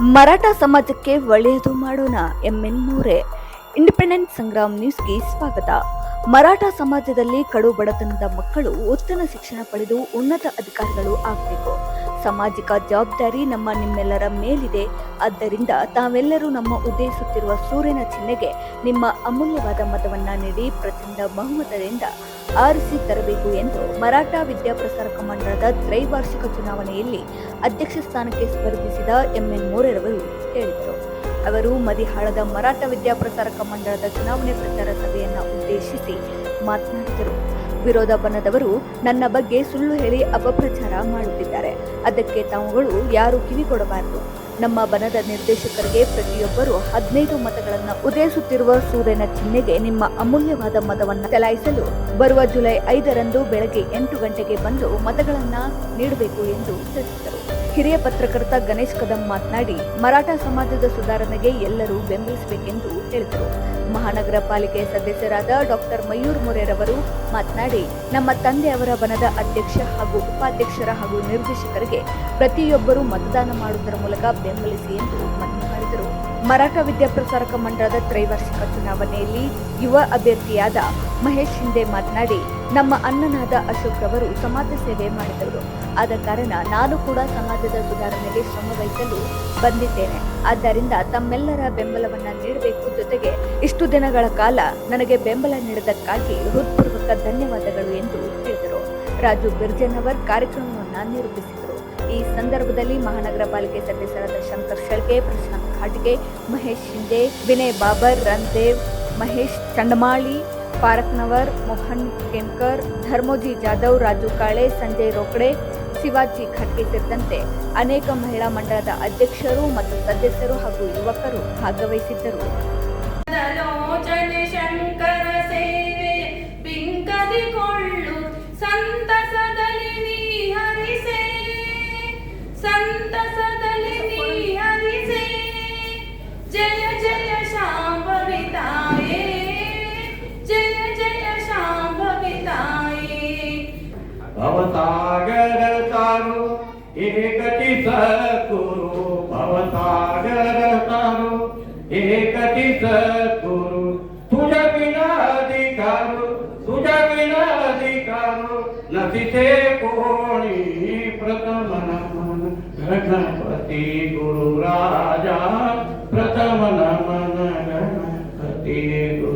ಮರಾಠ ಸಮಾಜಕ್ಕೆ ಒಳ್ಳೆಯದು ಮಾಡೋಣ. ಎಂಎನ್ ಮೋರೆ. ಇಂಡಿಪೆಂಡೆಂಟ್ ಸಂಗ್ರಾಮ್ ನ್ಯೂಸ್ಗೆ ಸ್ವಾಗತ. ಮರಾಠ ಸಮಾಜದಲ್ಲಿ ಕಡು ಬಡತನದ ಮಕ್ಕಳು ಉತ್ತಮ ಶಿಕ್ಷಣ ಪಡೆದು ಉನ್ನತ ಅಧಿಕಾರಿಗಳು ಆಗಬೇಕು. ಸಾಮಾಜಿಕ ಜವಾಬ್ದಾರಿ ನಿಮ್ಮೆಲ್ಲರ ಮೇಲಿದೆ. ಆದ್ದರಿಂದ ತಾವೆಲ್ಲರೂ ನಮ್ಮ ಉದ್ದೇಶಿಸುತ್ತಿರುವ ಸೂರ್ಯನ ಚಿಹ್ನೆಗೆ ನಿಮ್ಮ ಅಮೂಲ್ಯವಾದ ಮತವನ್ನ ನೀಡಿ ಪ್ರಚಂಡ ಬಹುಮತದಿಂದ ಆರಿಸಿ ತರಬೇಕು ಎಂದು ಮರಾಠ ವಿದ್ಯಾಪ್ರಸಾರಕ ಮಂಡಳದ ತ್ರೈವಾರ್ಷಿಕ ಚುನಾವಣೆಯಲ್ಲಿ ಅಧ್ಯಕ್ಷ ಸ್ಥಾನಕ್ಕೆ ಸ್ಪರ್ಧಿಸಿದ ಎಂಎನ್ ಮೋರೆರವರು ಹೇಳಿದರು. ಅವರು ಮದಿಹಾಳದ ಮರಾಠ ವಿದ್ಯಾಪ್ರಸಾರಕ ಮಂಡಳದ ಚುನಾವಣೆ ಪ್ರಚಾರ ಸಭೆಯನ್ನು ಉದ್ದೇಶಿಸಿ ಮಾತನಾಡಿದರು. ವಿರೋಧ ಬಣದವರು ನನ್ನ ಬಗ್ಗೆ ಸುಳ್ಳು ಹೇಳಿ ಅಪಪ್ರಚಾರ ಮಾಡುತ್ತಿದ್ದಾರೆ. ಅದಕ್ಕೆ ತಾವುಗಳು ಯಾರು ಕಿವಿ ಕೊಡಬಾರದು. ನಮ್ಮ ಬಣದ ನಿರ್ದೇಶಕರಿಗೆ ಪ್ರತಿಯೊಬ್ಬರು 15 ಮತಗಳನ್ನು ಉದ್ದೇಶಿಸುತ್ತಿರುವ ಸೂರ್ಯನ ಚಿಹ್ನೆಗೆ ನಿಮ್ಮ ಅಮೂಲ್ಯವಾದ ಮತವನ್ನು ಚಲಾಯಿಸಲು ಬರುವ ಜುಲೈ 5ರಂದು ಬೆಳಗ್ಗೆ 8 ಗಂಟೆಗೆ ಬಂದು ಮತಗಳನ್ನು ನೀಡಬೇಕು ಎಂದು ತಿಳಿಸಿದರು. ಹಿರಿಯ ಪತ್ರಕರ್ತ ಗಣೇಶ್ ಕದಂ ಮಾತನಾಡಿ, ಮರಾಠ ಸಮಾಜದ ಸುಧಾರಣೆಗೆ ಎಲ್ಲರೂ ಬೆಂಬಲಿಸಬೇಕೆಂದು ಹೇಳಿದರು. ಮಹಾನಗರ ಪಾಲಿಕೆ ಸದಸ್ಯರಾದ ಡಾಕ್ಟರ್ ಮಯೂರ್ ಮೊರೆರವರು ಮಾತನಾಡಿ, ನಮ್ಮ ತಂದೆಯವರ ಬಣದ ಅಧ್ಯಕ್ಷ ಹಾಗೂ ಉಪಾಧ್ಯಕ್ಷರ ಹಾಗೂ ನಿರ್ದೇಶಕರಿಗೆ ಪ್ರತಿಯೊಬ್ಬರು ಮತದಾನ ಮಾಡುವುದರ ಮೂಲಕ ಬೆಂಬಲಿಸಿ ಎಂದು ಮನವಿ ಮಾಡಿದರು. ಮರಾಠ ವಿದ್ಯಾಪ್ರಸಾರಕ ಮಂಡಳದ ತ್ರೈವಾರ್ಷಿಕ ಚುನಾವಣೆಯಲ್ಲಿ ಯುವ ಅಭ್ಯರ್ಥಿಯಾದ ಮಹೇಶ್ ಶಿಂದೆ ಮಾತನಾಡಿ, ನಮ್ಮ ಅಣ್ಣನಾದ ಅಶೋಕ್ ರವರು ಸಮಾಜ ಸೇವೆ ಮಾಡಿದವರು. ಆದ ಕಾರಣ ನಾನು ಕೂಡ ಸಮಾಜದ ಸುಧಾರಣೆಗೆ ಶ್ರಮ ವಹಿಸಲು ಬಂದಿದ್ದೇನೆ. ಆದ್ದರಿಂದ ತಮ್ಮೆಲ್ಲರ ಬೆಂಬಲವನ್ನ ನೀಡಬೇಕು. ಜೊತೆಗೆ ಇಷ್ಟು ದಿನಗಳ ಕಾಲ ನನಗೆ ಬೆಂಬಲ ನೀಡಿದ್ದಕ್ಕಾಗಿ ಹೃತ್ಪೂರ್ವಕ ಧನ್ಯವಾದಗಳು ಎಂದು ಹೇಳಿದರು. ರಾಜು ಬಿರ್ಜನ್ನವರ್ ಕಾರ್ಯಕ್ರಮವನ್ನು ನಿರೂಪಿಸಿದರು. ಈ ಸಂದರ್ಭದಲ್ಲಿ ಮಹಾನಗರ ಪಾಲಿಕೆ ಸದಸ್ಯರಾದ ಶಂಕರ್ ಶೆಳ್ಕೆ, ಪ್ರಶಾಂತ್ ಖಾಟ್ಗೆ, ಮಹೇಶ್ ಶಿಂದೆ, ವಿನಯ್ ಬಾಬರ್, ರಂದೇವ್, ಮಹೇಶ್ ಚಂಡಮಾಳಿ, ಪಾರಕ್ನವರ್, ಮೋಹನ್ ಕೆಂಕರ್, ಧರ್ಮೋಜಿ ಜಾಧವ್, ರಾಜು ಕಾಳೆ, ಸಂಜಯ್ ರೋಕಡೆ, ಶಿವಾಜಿ ಖಟ್ಗೆ ಸೇರಿದಂತೆ ಅನೇಕ ಮಹಿಳಾ ಮಂಡಳದ ಅಧ್ಯಕ್ಷರು ಮತ್ತು ಸದಸ್ಯರು ಹಾಗೂ ಯುವಕರು ಭಾಗವಹಿಸಿದ್ದರು. ಜಯ ಜಯ ಶಾಂಭವಿತಾಯೇ, ಜಯ ಜಯ ಶಾಂಭವಿತಾಯೇ. ಭವಸಾಗರ ತಾರು ಏಕತಿ ಸದ್ಗುರು, ಭವಸಾಗರ ತಾರು ಏಕತಿ ಸದ್ಗುರು. तुझ बिना अधिकारो, तुझ बिना अधिकारो नसिते कोणी. प्रथम नमन गणपती गुरु राजा, प्रथम नमन गणपती गुरु.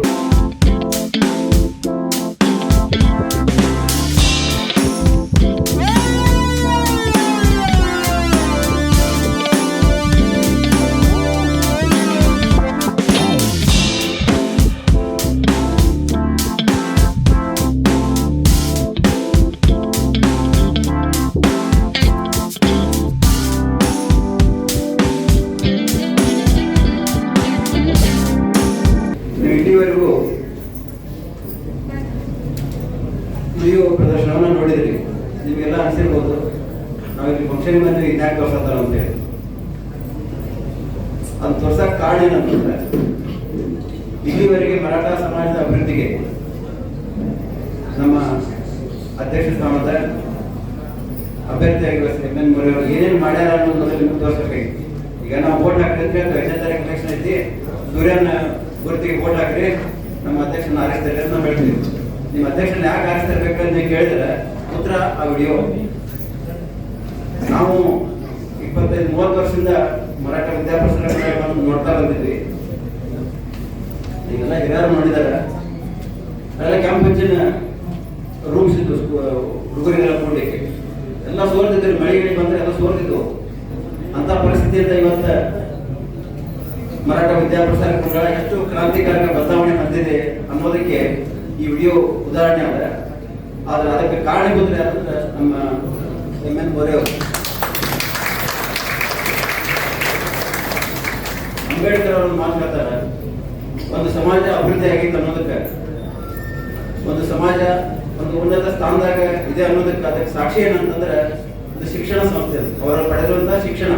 ಇಲ್ಲಿವರೆಗೂ ವಿಡಿಯೋ ಪ್ರದರ್ಶನವನ್ನು ನೋಡಿದ್ರಿ. ನಿಮಗೆಲ್ಲ ಅನಿಸಿರ್ಬೋದು, ನಾವಿಲ್ಲಿ ಫಂಕ್ಷನ್ ಬಂದ್ರೆ ಇದ್ಯಾಕೆ ತೋರ್ಸತ್ತಾರ ಅಂತೇಳಿ. ಅದು ತೋರ್ಸಕ್ ಕಾರಣ ಏನಂತಂದ್ರೆ, ಇಲ್ಲಿವರೆಗೆ ಮರಾಠ ಸಮಾಜದ ಅಭಿವೃದ್ಧಿಗೆ ನಮ್ಮ ಅಧ್ಯಕ್ಷ ಸ್ಥಾನದ ಅಭ್ಯರ್ಥಿಯಾಗಿರುವ ಎಂಎನ್ ಮೋರೆ ಅವರು ಏನೇನು ಮಾಡ್ಯಾರ ಅನ್ನೋದು ನಿಮ್ಗೆ ತೋರಿಸ್ಬೇಕಾಗಿತ್ತು. ಈಗ ನಾವು ವೋಟ್ ಹಾಕಿದ್ರೆ 5ನೇ ತಾರೀಕು ಎಲೆಕ್ಷನ್ ಐತಿ, ಸೂರ್ಯನ ಗುರುತಿಗೆ ವೋಟ್ ಹಾಕ್ರಿ, ನಮ್ಮ ಅಧ್ಯಕ್ಷನ ಆರಿಸ್ತಾರೆ ಅಂತ ನಾವು ಹೇಳ್ತೀವಿ. ನಿಮ್ಮ ಅಧ್ಯಕ್ಷನ ಯಾಕೆ ಆರಿಸ್ತಿರ್ಬೇಕಂತ ನೀವು ಕೇಳಿದ್ರೆ ಉತ್ತರ ಆ ವಿಡಿಯೋ. ನಾವು 25-30 ವರ್ಷದಿಂದ ಮರಾಠ ವಿದ್ಯಾಪ್ರಸಾರಕ ನೋಡ್ತಾ ಬಂದಿದ್ವಿ. ಈಗೆಲ್ಲ ಹಿರಿಯರು ನೋಡಿದಾರೆ. ಎಲ್ಲ ಕ್ಯಾಂಪ್ ಹೆಚ್ಚಿನ ರೂಮ್ಸ್ ಇದ್ದು ಹುಡುಗರಿಗೆಲ್ಲ ಕೂಡಲಿಕ್ಕೆ ಎಲ್ಲ ಸೋರ್ತಿದ್ರು. ಮಳೆಗಿಳಿ ಬಂದ್ರೆ ಎಲ್ಲ ಸೋರ್ತಿದ್ವು. ಅಂತ ಪರಿಸ್ಥಿತಿಯಿಂದ ಇವತ್ತು ಮರಾಠ ವಿದ್ಯಾಪ್ರಸಾರಕ ಮಂಡಳ ಎಷ್ಟು ಕ್ರಾಂತಿಕಾರಕ ಬದಲಾವಣೆ ಹೊಂದಿದೆ ಅನ್ನೋದಕ್ಕೆ ಈ ವಿಡಿಯೋ ಉದಾಹರಣೆ ಅದ. ಆದ್ರೆ ಅದಕ್ಕೆ ಕಾರಣೀಭೂತರು ಯಾರಂದ್ರೆ ನಮ್ಮ ಎಂಎನ್ ಮೋರೆ ಅವರು. ಅಂಬೇಡ್ಕರ್ ಅವರು ಮಾತನಾಡ್ತಾರೆ, ಒಂದು ಸಮಾಜ ಅಭಿವೃದ್ಧಿ ಆಗಿತ್ತು ಅನ್ನೋದಕ್ಕೆ, ಒಂದು ಸಮಾಜ ಒಂದು ಉನ್ನತ ಸ್ಥಾನದಾಗ ಇದೆ ಅನ್ನೋದಕ್ಕೆ ಅದಕ್ಕೆ ಸಾಕ್ಷಿ ಏನಂತಂದ್ರೆ ಒಂದು ಶಿಕ್ಷಣ ಸಂಸ್ಥೆ, ಅವರು ಪಡೆದಿರುವಂತಹ ಶಿಕ್ಷಣ.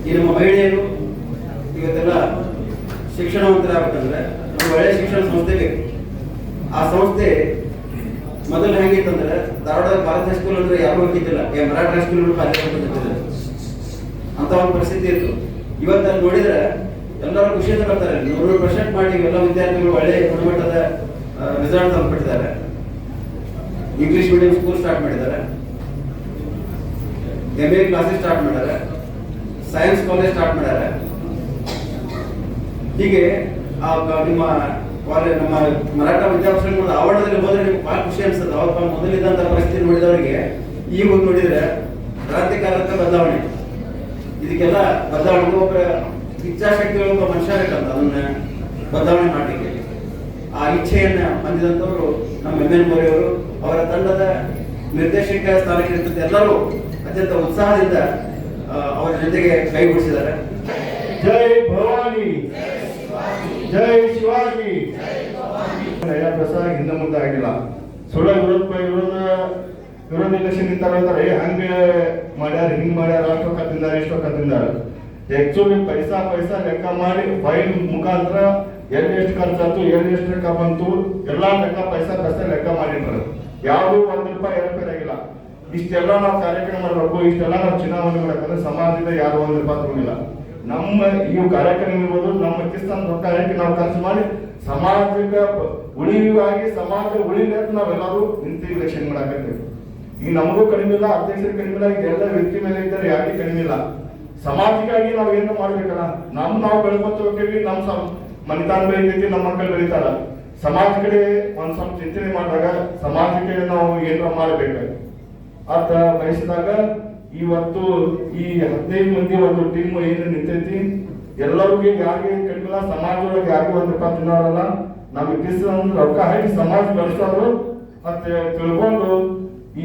ಈ ನಮ್ಮ ಮಹಿಳೆಯರು ಇವತ್ತೆಲ್ಲ ಶಿಕ್ಷಣವಂತರಾಗಬೇಕಂದ್ರೆ ಒಂದು ಒಳ್ಳೆಯ ಶಿಕ್ಷಣ ಸಂಸ್ಥೆ ಬೇಕು. ಆ ಸಂಸ್ಥೆ ಮೊದಲು ಹೆಂಗಿತ್ತಂದ್ರೆ ಧಾರವಾಡ ಭಾರತ ಹೈಸ್ಕೂಲ್ ಅಂದ್ರೆ ಯಾರು ಹೋಗಿದ್ದಿಲ್ಲ, ಮರಾಠ ಹೈಸ್ಕೂಲ್ ಅಲ್ಲೇ ಹೋಗ್ತಿದ್ದಿಲ್ಲ. ಅಂತ ಒಂದು ಪರಿಸ್ಥಿತಿ ಇತ್ತು. ಇವತ್ತು ಅಲ್ಲಿ ನೋಡಿದ್ರೆ ಎಲ್ಲರೂ ಖುಷಿಯಿಂದ ಬರ್ತಾರೆ. 100% ಮಾಡಿ ಎಲ್ಲ ವಿದ್ಯಾರ್ಥಿಗಳು ಒಳ್ಳೆಯ ಗುಣಮಟ್ಟದ ರಿಸಲ್ಟ್ ತಂದುಬಿಟ್ಟಿದ್ದಾರೆ. ಇಂಗ್ಲಿಷ್ ಮೀಡಿಯಂ ಸ್ಕೂಲ್ ಸ್ಟಾರ್ಟ್ ಮಾಡಿದ್ದಾರೆ, MA ಕ್ಲಾಸಸ್ ಸ್ಟಾರ್ಟ್ ಮಾಡಿದ್ದಾರೆ, ಸೈನ್ಸ್ ಕಾಲೇಜ್ ಸ್ಟಾರ್ಟ್ ಮಾಡಿದ್ದಾರೆ. ಹೀಗೆ ನಿಮ್ಮ ನಮ್ಮ ಮರಾಠ ವಿದ್ಯಾಭೂಷಣಗಳ ಆವರಣದಲ್ಲಿ ಹೋದ್ರೆ ನಿಮ್ಗೆ ಭಾಳ ಖುಷಿ ಅನ್ಸುತ್ತೆ. ಅವಾಗ ಮೊದಲಿದ್ದಂಥ ಪರಿಸ್ಥಿತಿ ನೋಡಿದವರಿಗೆ ಈಗ ಹೋಗಿ ನೋಡಿದ್ರೆ ಕ್ರಾಂತಿಕಾರಕ ಬದಲಾವಣೆ. ಇದಕ್ಕೆಲ್ಲ ಬದಲಾವಣೆ ಒಬ್ಬ ಇಚ್ಛಾಶಕ್ತಿಗಳು ಒಬ್ಬ ಮನುಷ್ಯ ಬೇಕಂತ ಅದನ್ನ ಬದಲಾವಣೆ ಮಾಡಲಿಕ್ಕೆ. ಆ ಇಚ್ಛೆಯನ್ನ ಹೊಂದಿದಂಥವರು ನಮ್ಮ MN ಮೋರೆ ಅವರು. ಅವರ ತಂಡದ ನಿರ್ದೇಶಕ ಸ್ಥಾನಕ್ಕೆ ಇರ್ತದೆ ಎಲ್ಲರೂ ಅತ್ಯಂತ ಉತ್ಸಾಹದಿಂದ ಅವರ ಜೊತೆಗೆ ಕೈಗೂಡಿಸಿದ್ದಾರೆ. ಜೈ ಭವಾನಿ, ಜೈ ಶಿವಾಜಿ. ಪ್ರಸಾದ ಹಿಂದೆ ಮುಂದೆ ಆಗಿಲ್ಲ. ಸುಳ್ಳ ವಿರೋಧ ಇಲೆಕ್ಷನ್ ನಿಂತಾರೆ, ಹಂಗೆ ಮಾಡ್ಯಾರ, ಹಿಂಗ್ ಮಾಡ್ಯಾರ, ಅಷ್ಟೊಕ್ಕ ತಿಂದಾರ, ಇಷ್ಟೊಕ್ಕ ತಿಂದಾರ. ಆಕ್ಚುಲಿ ಪೈಸಾ ಲೆಕ್ಕ ಮಾಡಿ ಫೈಲ್ ಮುಖಾಂತರ ಎಲ್ಲಿ ಎಷ್ಟು ಖರ್ಚಾಯ್ತು, ಎಲ್ಲಿ ಎಷ್ಟು ಲೆಕ್ಕ ಬಂತು, ಎಲ್ಲಾ ಲೆಕ್ಕ ಪೈಸಾ ಲೆಕ್ಕ ಮಾಡಿಟ್ರು. ಯಾವುದು ₹1 ಏರ್ಪೇರ್ ಆಗಿಲ್ಲ. ಇಷ್ಟೆಲ್ಲ ನಾವು ಕಾರ್ಯಕ್ರಮ ಮಾಡಬೇಕು, ಇಷ್ಟೆಲ್ಲ ನಾವು ಚುನಾವಣೆ ಮಾಡಬೇಕಂದ್ರೆ ಸಮಾಜದಿಂದ ಯಾರು ₹1 ತಗೊಂಡಿಲ್ಲ. ನಮ್ಮ ಈ ಕಾರ್ಯಕ್ರಮ ಇರ್ಬೋದು, ನಮ್ಮ ಕಿಸ್ತನ್ ರೊಕ್ಕ ನಾವು ಖರ್ಚು ಮಾಡಿ ಸಮಾಜಕ್ಕೆ ಉಳಿವಾಗಿ ಸಮಾಜ ಉಳಿಲಿಕ್ಕೆ ನಾವೆಲ್ಲರೂ ನಿಂತು ಇಲೆಕ್ಷನ್ ಮಾಡಾಕತ್ತೇವೆ. ಈಗ ನಮಗೂ ಕಡಿಮೆ ಇಲ್ಲ, ಅಧ್ಯಕ್ಷರು ಕಡಿಮೆ ಇಲ್ಲ, ಈಗ ಎಲ್ಲ ವ್ಯಕ್ತಿ ಮೇಲೆ ಇದ್ದಾರೆ, ಯಾರಿಗೆ ಕಡಿಮೆ ಇಲ್ಲ. ಸಮಾಜಕ್ಕಾಗಿ ನಾವು ಏನು ಮಾಡ್ಬೇಕಲ್ಲ, ನಾವು ಬೆಳ್ಕೊತ ಹೋಗ್ತೀವಿ, ನಮ್ಮ ಮನಿತಾನ ಬೆಳಿತೈತಿ, ನಮ್ಮ ಮಕ್ಕಳು ಬೆಳಿತಾರ. ಸಮಾಜ ಕಡೆ ಒಂದ್ ಸ್ವಲ್ಪ ಚಿಂತನೆ ಮಾಡಿದಾಗ ಸಮಾಜಕ್ಕೆ ನಾವು ಏನಾರ ಮಾಡ್ಬೇಕು ಅಂತ ಬಯಸಿದಾಗ ಇವತ್ತು ಈ 15 ಮಂದಿ ಒಂದು ಟೀಮ್ ಏನು ನಿಂತೈತಿ, ಎಲ್ಲರಿಗೂ ಯಾರಿಗೆ ಕಡಿಮೆ, ಸಮಾಜದೊಳಗೆ ಯಾರಿಗೂ ₹1 ತಿನ್ನೋರಲ್ಲ. ನಮ್ಗೆ ಕಿಸ್ ರೊಕ್ಕ ಹಾಕಿ ಸಮಾಜ ಬೆಳೆಸೋರು ಅಂತ ತಿಳ್ಕೊಂಡು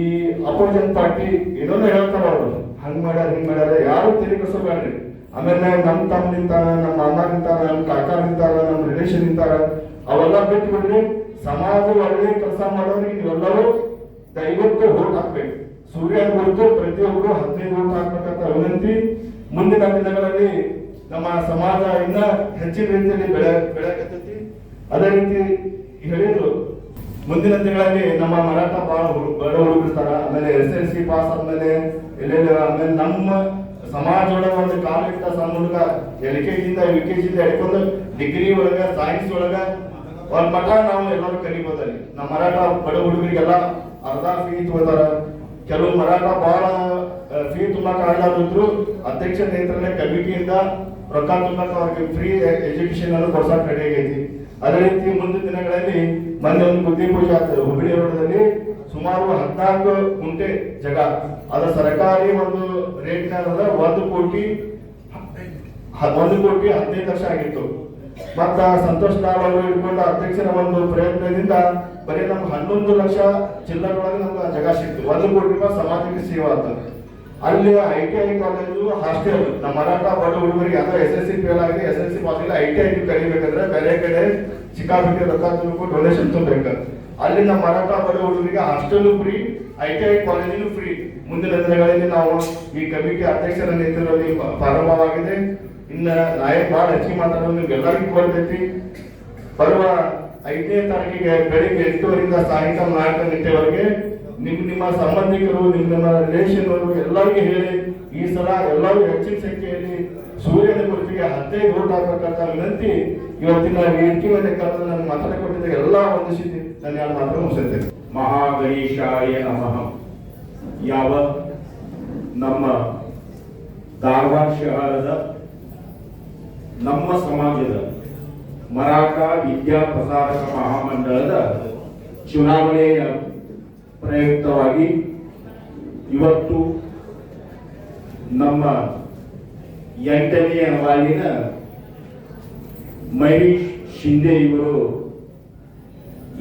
ಈ ಅಪೋಸಿಷನ್ ಪಾರ್ಟಿ ಏನೋ ಹೇಳ್ತಾರ, ಅವರು ಹಂಗ್ ಮಾಡ್ಯಾರ ಹಿಂಗ್ ಮಾಡ್ಯಾರ, ಯಾರು ತೆರಿಕಸೋಬೇಡ್ರಿ. ಆಮೇಲೆ ನಮ್ಮ ತಮ್ಮ ನಿಂತಾರ, ನಮ್ಮ ಅಣ್ಣ ನಿಂತಾರ, ನಮ್ಮ ಕಾಕ ನಿಂತಾರ, ನಮ್ಮ ರಿಲೇಷನ್ ನಿಂತಾರ, ಅವೆಲ್ಲ ಬಿಟ್ಟು ಬಿಡ್ರಿ. ಸಮಾಜ ಒಳ್ಳೆ ಕೆಲಸ ಮಾಡೋರಿಗೆ ನೀವೆಲ್ಲರೂ ದಯವಿಟ್ಟು ವೋಟ್ ಹಾಕ್ಬೇಕು. ಸೂರ್ಯ ಕುರಿತು ಪ್ರತಿಯೊಬ್ಬರು 15 ವೋಟ್ ಹಾಕ್ಬೇಕಂತ ವಿನಂತಿ. ಮುಂದಿನ ದಿನಗಳಲ್ಲಿ ನಮ್ಮ ಸಮಾಜ ಇನ್ನ ಹೆಚ್ಚಿನ ರೀತಿಯಲ್ಲಿ ಬೆಳೆಯಕತ್ತೈತಿ. ಅದೇ ರೀತಿ ಹೇಳಿದ್ರು, ಮುಂದಿನ ದಿನಗಳಲ್ಲಿ ನಮ್ಮ ಮರಾಠ ಬಹಳ ಬಡ ಹುಡುಗಿರ್ತಾರ. ಆಮೇಲೆ SSLC ಪಾಸ್ ಆದ್ಮೇಲೆ ಆಮೇಲೆ ನಮ್ಮ ಸಮಾಜದೊಳಗ ಒಂದು ಕಾಲ ಇಟ್ಟ ಸಣ್ಣ ಹುಡುಗ LKG ಇಂದ UKG ಹಿಡ್ಕೊಂಡು ಡಿಗ್ರಿ ಒಳಗ ಸೈನ್ಸ್ ಒಳಗ ಒಂದ್ ಮಠ ನಾವು ಎಲ್ಲರೂ ಕಲಿಬೋದಲ್ಲಿ. ನಮ್ಮ ಮರಾಠ ಬಡ ಹುಡುಗರಿಗೆಲ್ಲ ಅರ್ಧ ಫೀ ತಗೋತಾರ. ಕೆಲವು ಮರಾಠ ಬಹಳ ಫೀ ತುಂಬಾಕ ಆಗಲಾದ್ರು ಅಧ್ಯಕ್ಷ ನೇತೃತ್ವದ ಕಮಿಟಿಯಿಂದ ರೊಕ್ಕ ತುಂಬಾಕ ಅವ್ರಿಗೆ ಫ್ರೀ ಎಜುಕೇಶನ್ ಅನ್ನು ಕೊಡ್ಸಕ್ ರೆಡಿ ಆಗೈತಿ. ಅದೇ ರೀತಿ ಮುಂದಿನ ದಿನಗಳಲ್ಲಿ ಮೊನ್ನೆ ಒಂದು ಗುದ್ದಿ ಪೂಜೆ ಆಗ್ತದೆ ಹುಬ್ಬಳ್ಳಿ ರೋಡದಲ್ಲಿ. ಸುಮಾರು 14 ಗುಂಟೆ ಜಾಗ, ಅದು ಸರ್ಕಾರಿ ಒಂದು ರೇಟ್ $1,15,00,000 ಆಗಿತ್ತು. ಮತ್ತ ಸಂತೋಷ್ ಲಾಲ್ ಅವರು ಹಿಡ್ಕೊಂಡು ಅಧ್ಯಕ್ಷರ ಒಂದು ಪ್ರಯತ್ನದಿಂದ ಬರೀ ನಮ್ಗೆ 11 ಲಕ್ಷ ಚಿಲ್ಲರೊಳಗೆ ನಮ್ಗೆ ಜಾಗ ಸಿಕ್ತು. ₹1,00,00,000 ಸಮಾಜಕ್ಕೆ ಸೇವಾ ಅಂತ. ಅಲ್ಲಿ ITI ಕಾಲೇಜು ಹಾಸ್ಟೆಲ್ ನಮ್ಮ ಮರಾಠ ಬಡ ಹುಡುಗರಿಗೆ ಯಾವ್ದೋ SSLC ಫೇಲ್ ಆಗಿದೆ, SSLC ಪಾಸ್ ಇಲ್ಲ, ITI ಕಲಿಬೇಕಂದ್ರೆ ಬೇರೆ ಕಡೆ ಸಿಕ್ಕಾಪಟ್ಟೆ ರೊಕ್ಕ ತುಂಬಬೇಕು, ಡೊನೇಷನ್ ತುಂಬಬೇಕು. ಅಲ್ಲಿ ನಮ್ಮ ಮರಾಠ ಬಡ ಹುಡುಗರಿಗೆ ಹಾಸ್ಟೆಲ್ ಫ್ರೀ, ITI ಕಾಲೇಜಿನ ಫ್ರೀ. ಮುಂದಿನ ದಿನಗಳಲ್ಲಿ ನಾವು ಈ ಕಮಿಟಿ ಅಧ್ಯಕ್ಷರ ನೇತೃತ್ವದಲ್ಲಿ ಪ್ರಾರಂಭವಾಗಿದೆ. ಇನ್ನ ನಾಯಕ್ ಬಹಳ ಹೆಚ್ಚಿಗೆ ಮಾತಾಡೋದು ನಿಮ್ಗೆಲ್ಲರಿಗೂ ಬರ್ತೈತಿ. ಬರುವ 5ನೇ ತಾರೀಕಿಗೆ ಬೆಳಿಗ್ಗೆ 8 ಸಾಯಂಕಾಲ 4 ಗಂಟೆವರೆಗೆ ನಿಮ್ಮ ಸಂಬಂಧಿಕರು, ನಿಮ್ಮ ರಿಲೇಷನ್ ಅವರು ಎಲ್ಲರಿಗೂ ಹೇಳಿ ಈ ಸಲ ಎಲ್ಲರೂ ಹೆಚ್ಚಿನ ಸಂಖ್ಯೆಯಲ್ಲಿ ಸೂರ್ಯನ ಗುರುತಿಗೆ 15 ವೋಟ್ ಹಾಕಬೇಕಂತ ವಿನಂತಿ. ಇವತ್ತಿನ ವೇದಿಕೆ ಮೇಲೆ ಕರೆದು ನಾನು ಮಾತಾಡಿಕೊಟ್ಟಿದ್ದ ಎಲ್ಲ ವಂದಿಸಿ ನಾನು ಯಾರು ಮಾತ್ರ ಮುಗಿಸಿದ್ದೇನೆ. ಮಹಾಗಣೇಶಾಯ ನಮಃ. ಯಾವ ನಮ್ಮ ಧಾರವಾಡ ಶಹರದ ನಮ್ಮ ಸಮಾಜದ ಮರಾಠ ವಿದ್ಯಾ ಪ್ರಸಾರಕ ಮಹಾಮಂಡಳದ ಚುನಾವಣೆಯ ಪ್ರಯುಕ್ತವಾಗಿ ಇವತ್ತು ನಮ್ಮ 8ನೇ ವಾರ್ಡಿನ ಮಹೇಶ್ ಶಿಂದೆ ಇವರು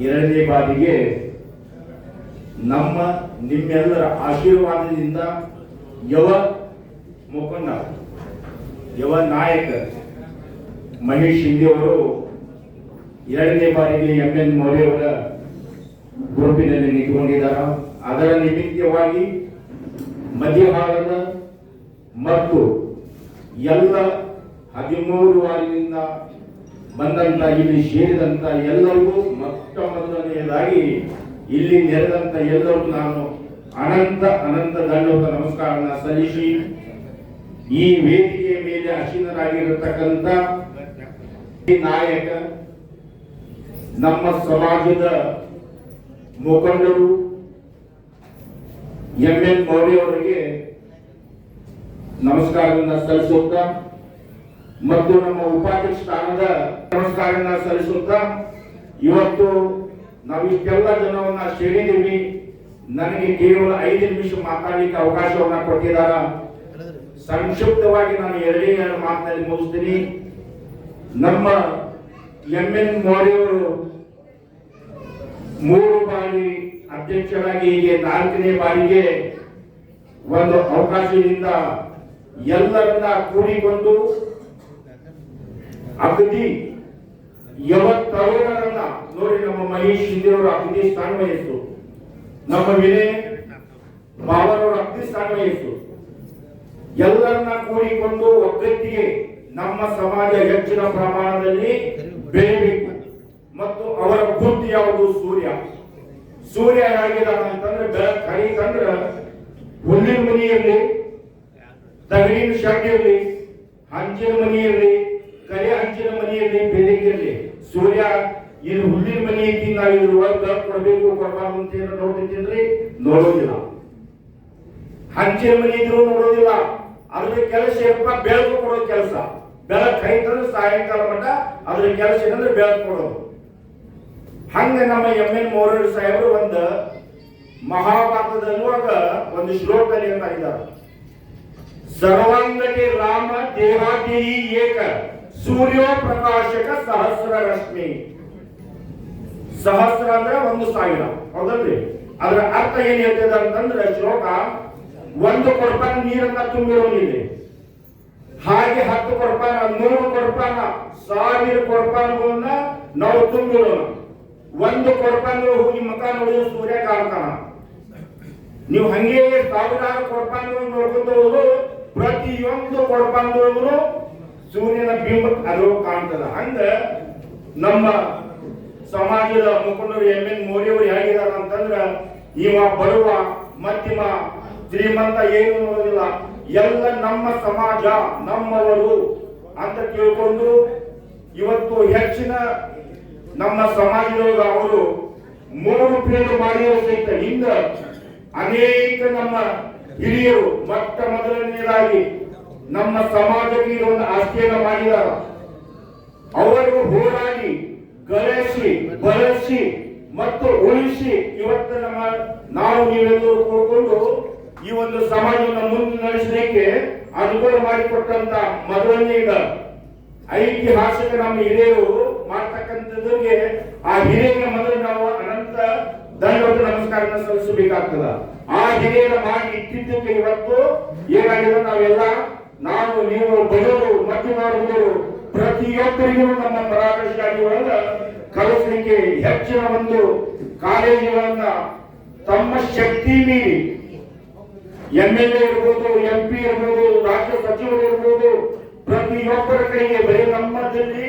2ನೇ ಬಾರಿಗೆ ನಿಮ್ಮೆಲ್ಲರ ಆಶೀರ್ವಾದದಿಂದ ಯುವ ನಾಯಕ ಮಹೇಶ್ ಶಿಂದೆ ಅವರು 2ನೇ ಬಾರಿಗೆ MN ಮೋರೆ ಅವರ ಗ್ರೂಪಿನಲ್ಲಿ ನಿಂತುಕೊಂಡಿದ್ದಾರೆ. ಅದರ ನಿಮಿತ್ತವಾಗಿ ಮಧ್ಯಭಾಗದ ಮತ್ತು ಎಲ್ಲ 13 ವಾರ್ಡಿನಿಂದ ಬಂದಂತ ಇಲ್ಲಿ ಸೇರಿದಂತ ಎಲ್ಲರಿಗೂ ಮೊಟ್ಟ ಮೊದಲನೆಯದಾಗಿ ಇಲ್ಲಿ ನೆರೆದಂತ ಎಲ್ಲರಿಗೂ ನಾನು ಅನಂತ ದಂಡೋತ ನಮಸ್ಕಾರನ ಸಲ್ಲಿಸಿ ಈ ವೇದಿಕೆಯ ಮೇಲೆ ಆಸೀನರಾಗಿರತಕ್ಕಂಥ ಈ ನಾಯಕ, ನಮ್ಮ ಸಮಾಜದ ಮುಖಂಡರು ಎನ್ ಮೌರ್ಯ ಅವರಿಗೆ ನಮಸ್ಕಾರವನ್ನು ಸಲ್ಲಿಸುತ್ತಾ ಮತ್ತು ನಮ್ಮ ಉಪಾಧ್ಯಕ್ಷ ಸ್ಥಾನದ ನಮಸ್ಕಾರವನ್ನು ಸಲ್ಲಿಸುತ್ತಾ ಇವತ್ತು ನಾವು ಇಷ್ಟೆಲ್ಲ ಜನವನ್ನ ಸೇರಿದ್ದೀವಿ. ನನಗೆ ಕೇವಲ 5 ನಿಮಿಷ ಮಾತಾಡಲಿಕ್ಕೆ ಅವಕಾಶವನ್ನ ಕೊಟ್ಟಿದ್ದಾರೆ. ಸಂಕ್ಷಿಪ್ತವಾಗಿ ನಾನು 2 ಮಾತಿನಲ್ಲಿ ಮುಗಿಸ್ತೀನಿ. ನಮ್ಮ ಎನ್ ಮೌರ್ಯ ಅವರು 3 ಬಾರಿ ಅಧ್ಯಕ್ಷರಾಗಿ ಹೀಗೆ 4ನೇ ಬಾರಿಗೆ ಒಂದು ಅವಕಾಶದಿಂದ ಎಲ್ಲರನ್ನ ಕೂಡಿಕೊಂಡು ಅಗದಿ ತರುಣರನ್ನ ನೋಡಿ. ನಮ್ಮ ಮಹೇಶ್ ಶಿಂದೆಯವರು ಅಗದಿ ಸ್ಥಾನ ವಹಿಸ್ತು, ನಮ್ಮ ವಿನಯ್ ಬಾಬರವರು ಅಗದಿ ಸ್ಥಾನ ವಹಿಸ್ತು. ಎಲ್ಲರನ್ನ ಕೂಡಿಕೊಂಡು ಒಗ್ಗಟ್ಟಿಗೆ ನಮ್ಮ ಸಮಾಜ ಹೆಚ್ಚಿನ ಪ್ರಮಾಣದಲ್ಲಿ ಬೆಳೆಯಬೇಕು. ಮತ್ತು ಅವರ ಗುರುತು ಯಾವುದು? ಸೂರ್ಯ ಹೇಗಿದ್ದಾನೆ ಅಂತಂದ್ರೆ ಬೆಳಕು ಹರಿತಂದ್ರ ಹುಲ್ಲಿನ ಮನಿ ಇರಲಿ, ತಗಡಿನ ಶೆಡ್ ಇರಲಿ, ಹಂಚಿನ ಮನಿ ಇರಲಿ, ಕರೆ ಹಂಚಿನ ಮನಿ ಇರಲಿ, ಬೆಳಗ್ಗೆ ಇರಲಿ. ಸೂರ್ಯ ಇದು ಹುಲ್ಲಿನ ಮನಿ ಐತಿ, ನಾವು ಇದ್ರ ಬೆಳಕು ಕೊಡಬೇಕು ಕೊಡಬಾರ್ದು ಅಂತ ಏನು ನೋಡ್ತಿದ್ದೀನ್ರಿ? ನೋಡೋದಿಲ್ಲ. ಹಂಚಿನ ಮನಿ ಇದ್ರು ನೋಡೋದಿಲ್ಲ. ಅದ್ರ ಕೆಲಸ ಏನಪ್ಪ? ಬೆಳಕು ಕೊಡೋ ಕೆಲಸ. ಬೆಳಕು ಹೈತಂದ್ರೆ ಸಾಯಂಕಾಲ ಮಟ್ಟ ಅದ್ರ ಕೆಲಸ ಏನಂದ್ರೆ ಬೆಳಕು ಕೊಡೋದು. ಹಂಗ ನಮ್ಮ ಎನ್ ಮೌರ್ಯ ಸಾಹೇಬರು ಒಂದು ಮಹಾಭಾರತದಲ್ಲಿರುವಾಗ ಒಂದು ಶ್ಲೋಕದಲ್ಲಿ ಅಂತ ಇದ್ದಾರೆ, ಸರ್ವಾಂಗಕ್ಕೆ ರಾಮ ದೇವಾದೇಹಿ ಏಕ ಸೂರ್ಯೋ ಪ್ರಕಾಶಕ ಸಹಸ್ರ ರಶ್ಮಿ. ಸಹಸ್ರ ಅಂದ್ರೆ 1,000, ಹೌದಲ್ರಿ? ಅದರ ಅರ್ಥ ಏನ್ ಹೇಳ್ತದ ಅಂತಂದ್ರೆ ಶ್ಲೋಕ, 1 ಕೊಡಪಾನ ನೀರನ್ನ ತುಂಬಿರೋನಿದೆ, ಹಾಗೆ 10 ಕೊಡಪಾನ, 100 ಕೊಡಪಾನ, 1000 ಕೊಡಪಾನಗಳನ್ನ ನಾವು ತುಂಬಿರೋಣ. 1 ಕೊಡಪಾನ ಹೋಗಿ ಮಕ ನೋಡಿದ್ರೆ ಸೂರ್ಯ ಕಾಣ್ತಾನ. ನೀವು ಹಂಗೆ 1000 ಕೊಡಪಾನಗಳು ನೋಡ್ಕೊಂತ ಹೋದ್ರು ಪ್ರತಿಯೊಂದು ಕೊಡಪಾನಗಳು ಸೂರ್ಯನ ಬಿಂಬ ಅದು ಕಾಣ್ತದ. ಹಂಗ ನಮ್ಮ ಸಮಾಜದ ಮುಖಂಡರು ಎನ್ ಮೌರ್ಯ ಅವರು ಹೇಗಿದಾರ ಅಂತಂದ್ರ, ಇವ ಬರುವ ಮಧ್ಯಮ ಶ್ರೀಮಂತ ಏನು ನೋಡೋದಿಲ್ಲ, ಎಲ್ಲ ನಮ್ಮ ಸಮಾಜ ನಮ್ಮವರು ಅಂತ ತಿಳ್ಕೊಂಡು ಇವತ್ತು ಹೆಚ್ಚಿನ ನಮ್ಮ ಸಮಾಜದೊಳಗ ಅವರು 3 ಪೀಳಿಗೆ ಮಾಡಿರೋ ಸಹಿತ ಹಿಂದ ಅನೇಕ ನಮ್ಮ ಹಿರಿಯರು ಮೊದಲನೆಯದಾಗಿ ನಮ್ಮ ಸಮಾಜಕ್ಕೆ ಒಂದು ಆಸ್ತಿಯನ್ನು ಮಾಡಿದಾರ. ಅವರು ಹೋರಾಡಿ ಗಳಿಸಿ ಬಳಸಿ ಮತ್ತು ಉಳಿಸಿ ಇವತ್ತು ನಾವು ನೀವೆಲ್ಲರೂ ಕೂಡಿಕೊಂಡು ಈ ಒಂದು ಸಮಾಜವನ್ನು ಮುಂದೆ ನಡೆಸಲಿಕ್ಕೆ ಅನುಕೂಲ ಮಾಡಿಕೊಟ್ಟಂತ ಮೊದಲನೆಯ ಐತಿಹಾಸಿಕ ನಮ್ಮ ಹಿರಿಯರು ಮಾಡ್ತಕ್ಕಂಥದ್ರಿಗೆ ಆ ಹಿರಿಯರ ಮೊದಲು ನಾವು ಅನಂತ ಧನ್ಯವಾದ ನಮಸ್ಕಾರ ಸಲ್ಲಿಸಬೇಕಾಗ್ತದ. ಆ ಹಿರಿಯರ ಮಾಡಿ ಇಟ್ಟಿದ್ದಕ್ಕೆ ಇವತ್ತು ಏನಾಗಿದೆ, ನಾವೆಲ್ಲ ನಾವು ನೀವು ಬಡವರು ಮಧ್ಯಮಾರ್ಗದವರು ಪ್ರತಿಯೊಬ್ಬರಿಗೂ ನಮ್ಮ ಮರಾಠ ಶಾಲೆಗಳನ್ನ ಕಲಿಸಲಿಕ್ಕೆ ಹೆಚ್ಚಿನ ಒಂದು ಕಾಲೇಜುಗಳನ್ನ ತಮ್ಮ ಶಕ್ತಿ ಮೀರಿ MLA ಇರ್ಬೋದು, MP ಇರ್ಬೋದು, ರಾಜ್ಯ ಸಚಿವರು ಇರ್ಬೋದು, ಪ್ರತಿಯೊಬ್ಬರ ಕೈಗೆ ಬರೀ ನಮ್ಮದಲ್ಲಿ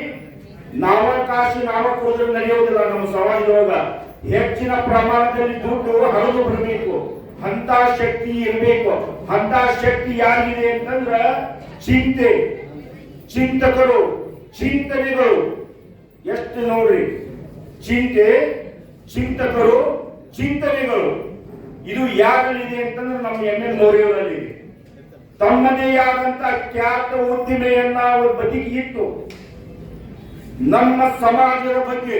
ನಾವ ಕೊಡೋದು ನಡೆಯೋದಿಲ್ಲ. ನಮ್ಮ ಸಮಾಜದೊಳಗ ಹೆಚ್ಚಿನ ಪ್ರಮಾಣದಲ್ಲಿ ದುಡ್ಡು ಹರಿದು ಬರಬೇಕು, ಅಂತ ಶಕ್ತಿ ಇರಬೇಕು. ಅಂತ ಶಕ್ತಿ ಯಾರಿಗಿದೆ ಅಂತಂದ್ರ ಚಿಂತೆ, ಚಿಂತಕರು, ಚಿಂತನೆಗಳು. ಎಷ್ಟು ನೋಡ್ರಿ, ಚಿಂತೆ, ಚಿಂತಕರು, ಚಿಂತನೆಗಳು. ಇದು ಯಾರಲ್ಲಿದೆ ಅಂತಂದ್ರೆ ನಮ್ಮ ಎನ್ ಮೌರ್ಯವರಲ್ಲಿ ತಮ್ಮದೇ ಆದಂತ ಖ್ಯಾತ ಉದ್ದಿಮೆಯನ್ನ ಬದಿಗಿಟ್ಟು ನಮ್ಮ ಸಮಾಜದ ಬಗ್ಗೆ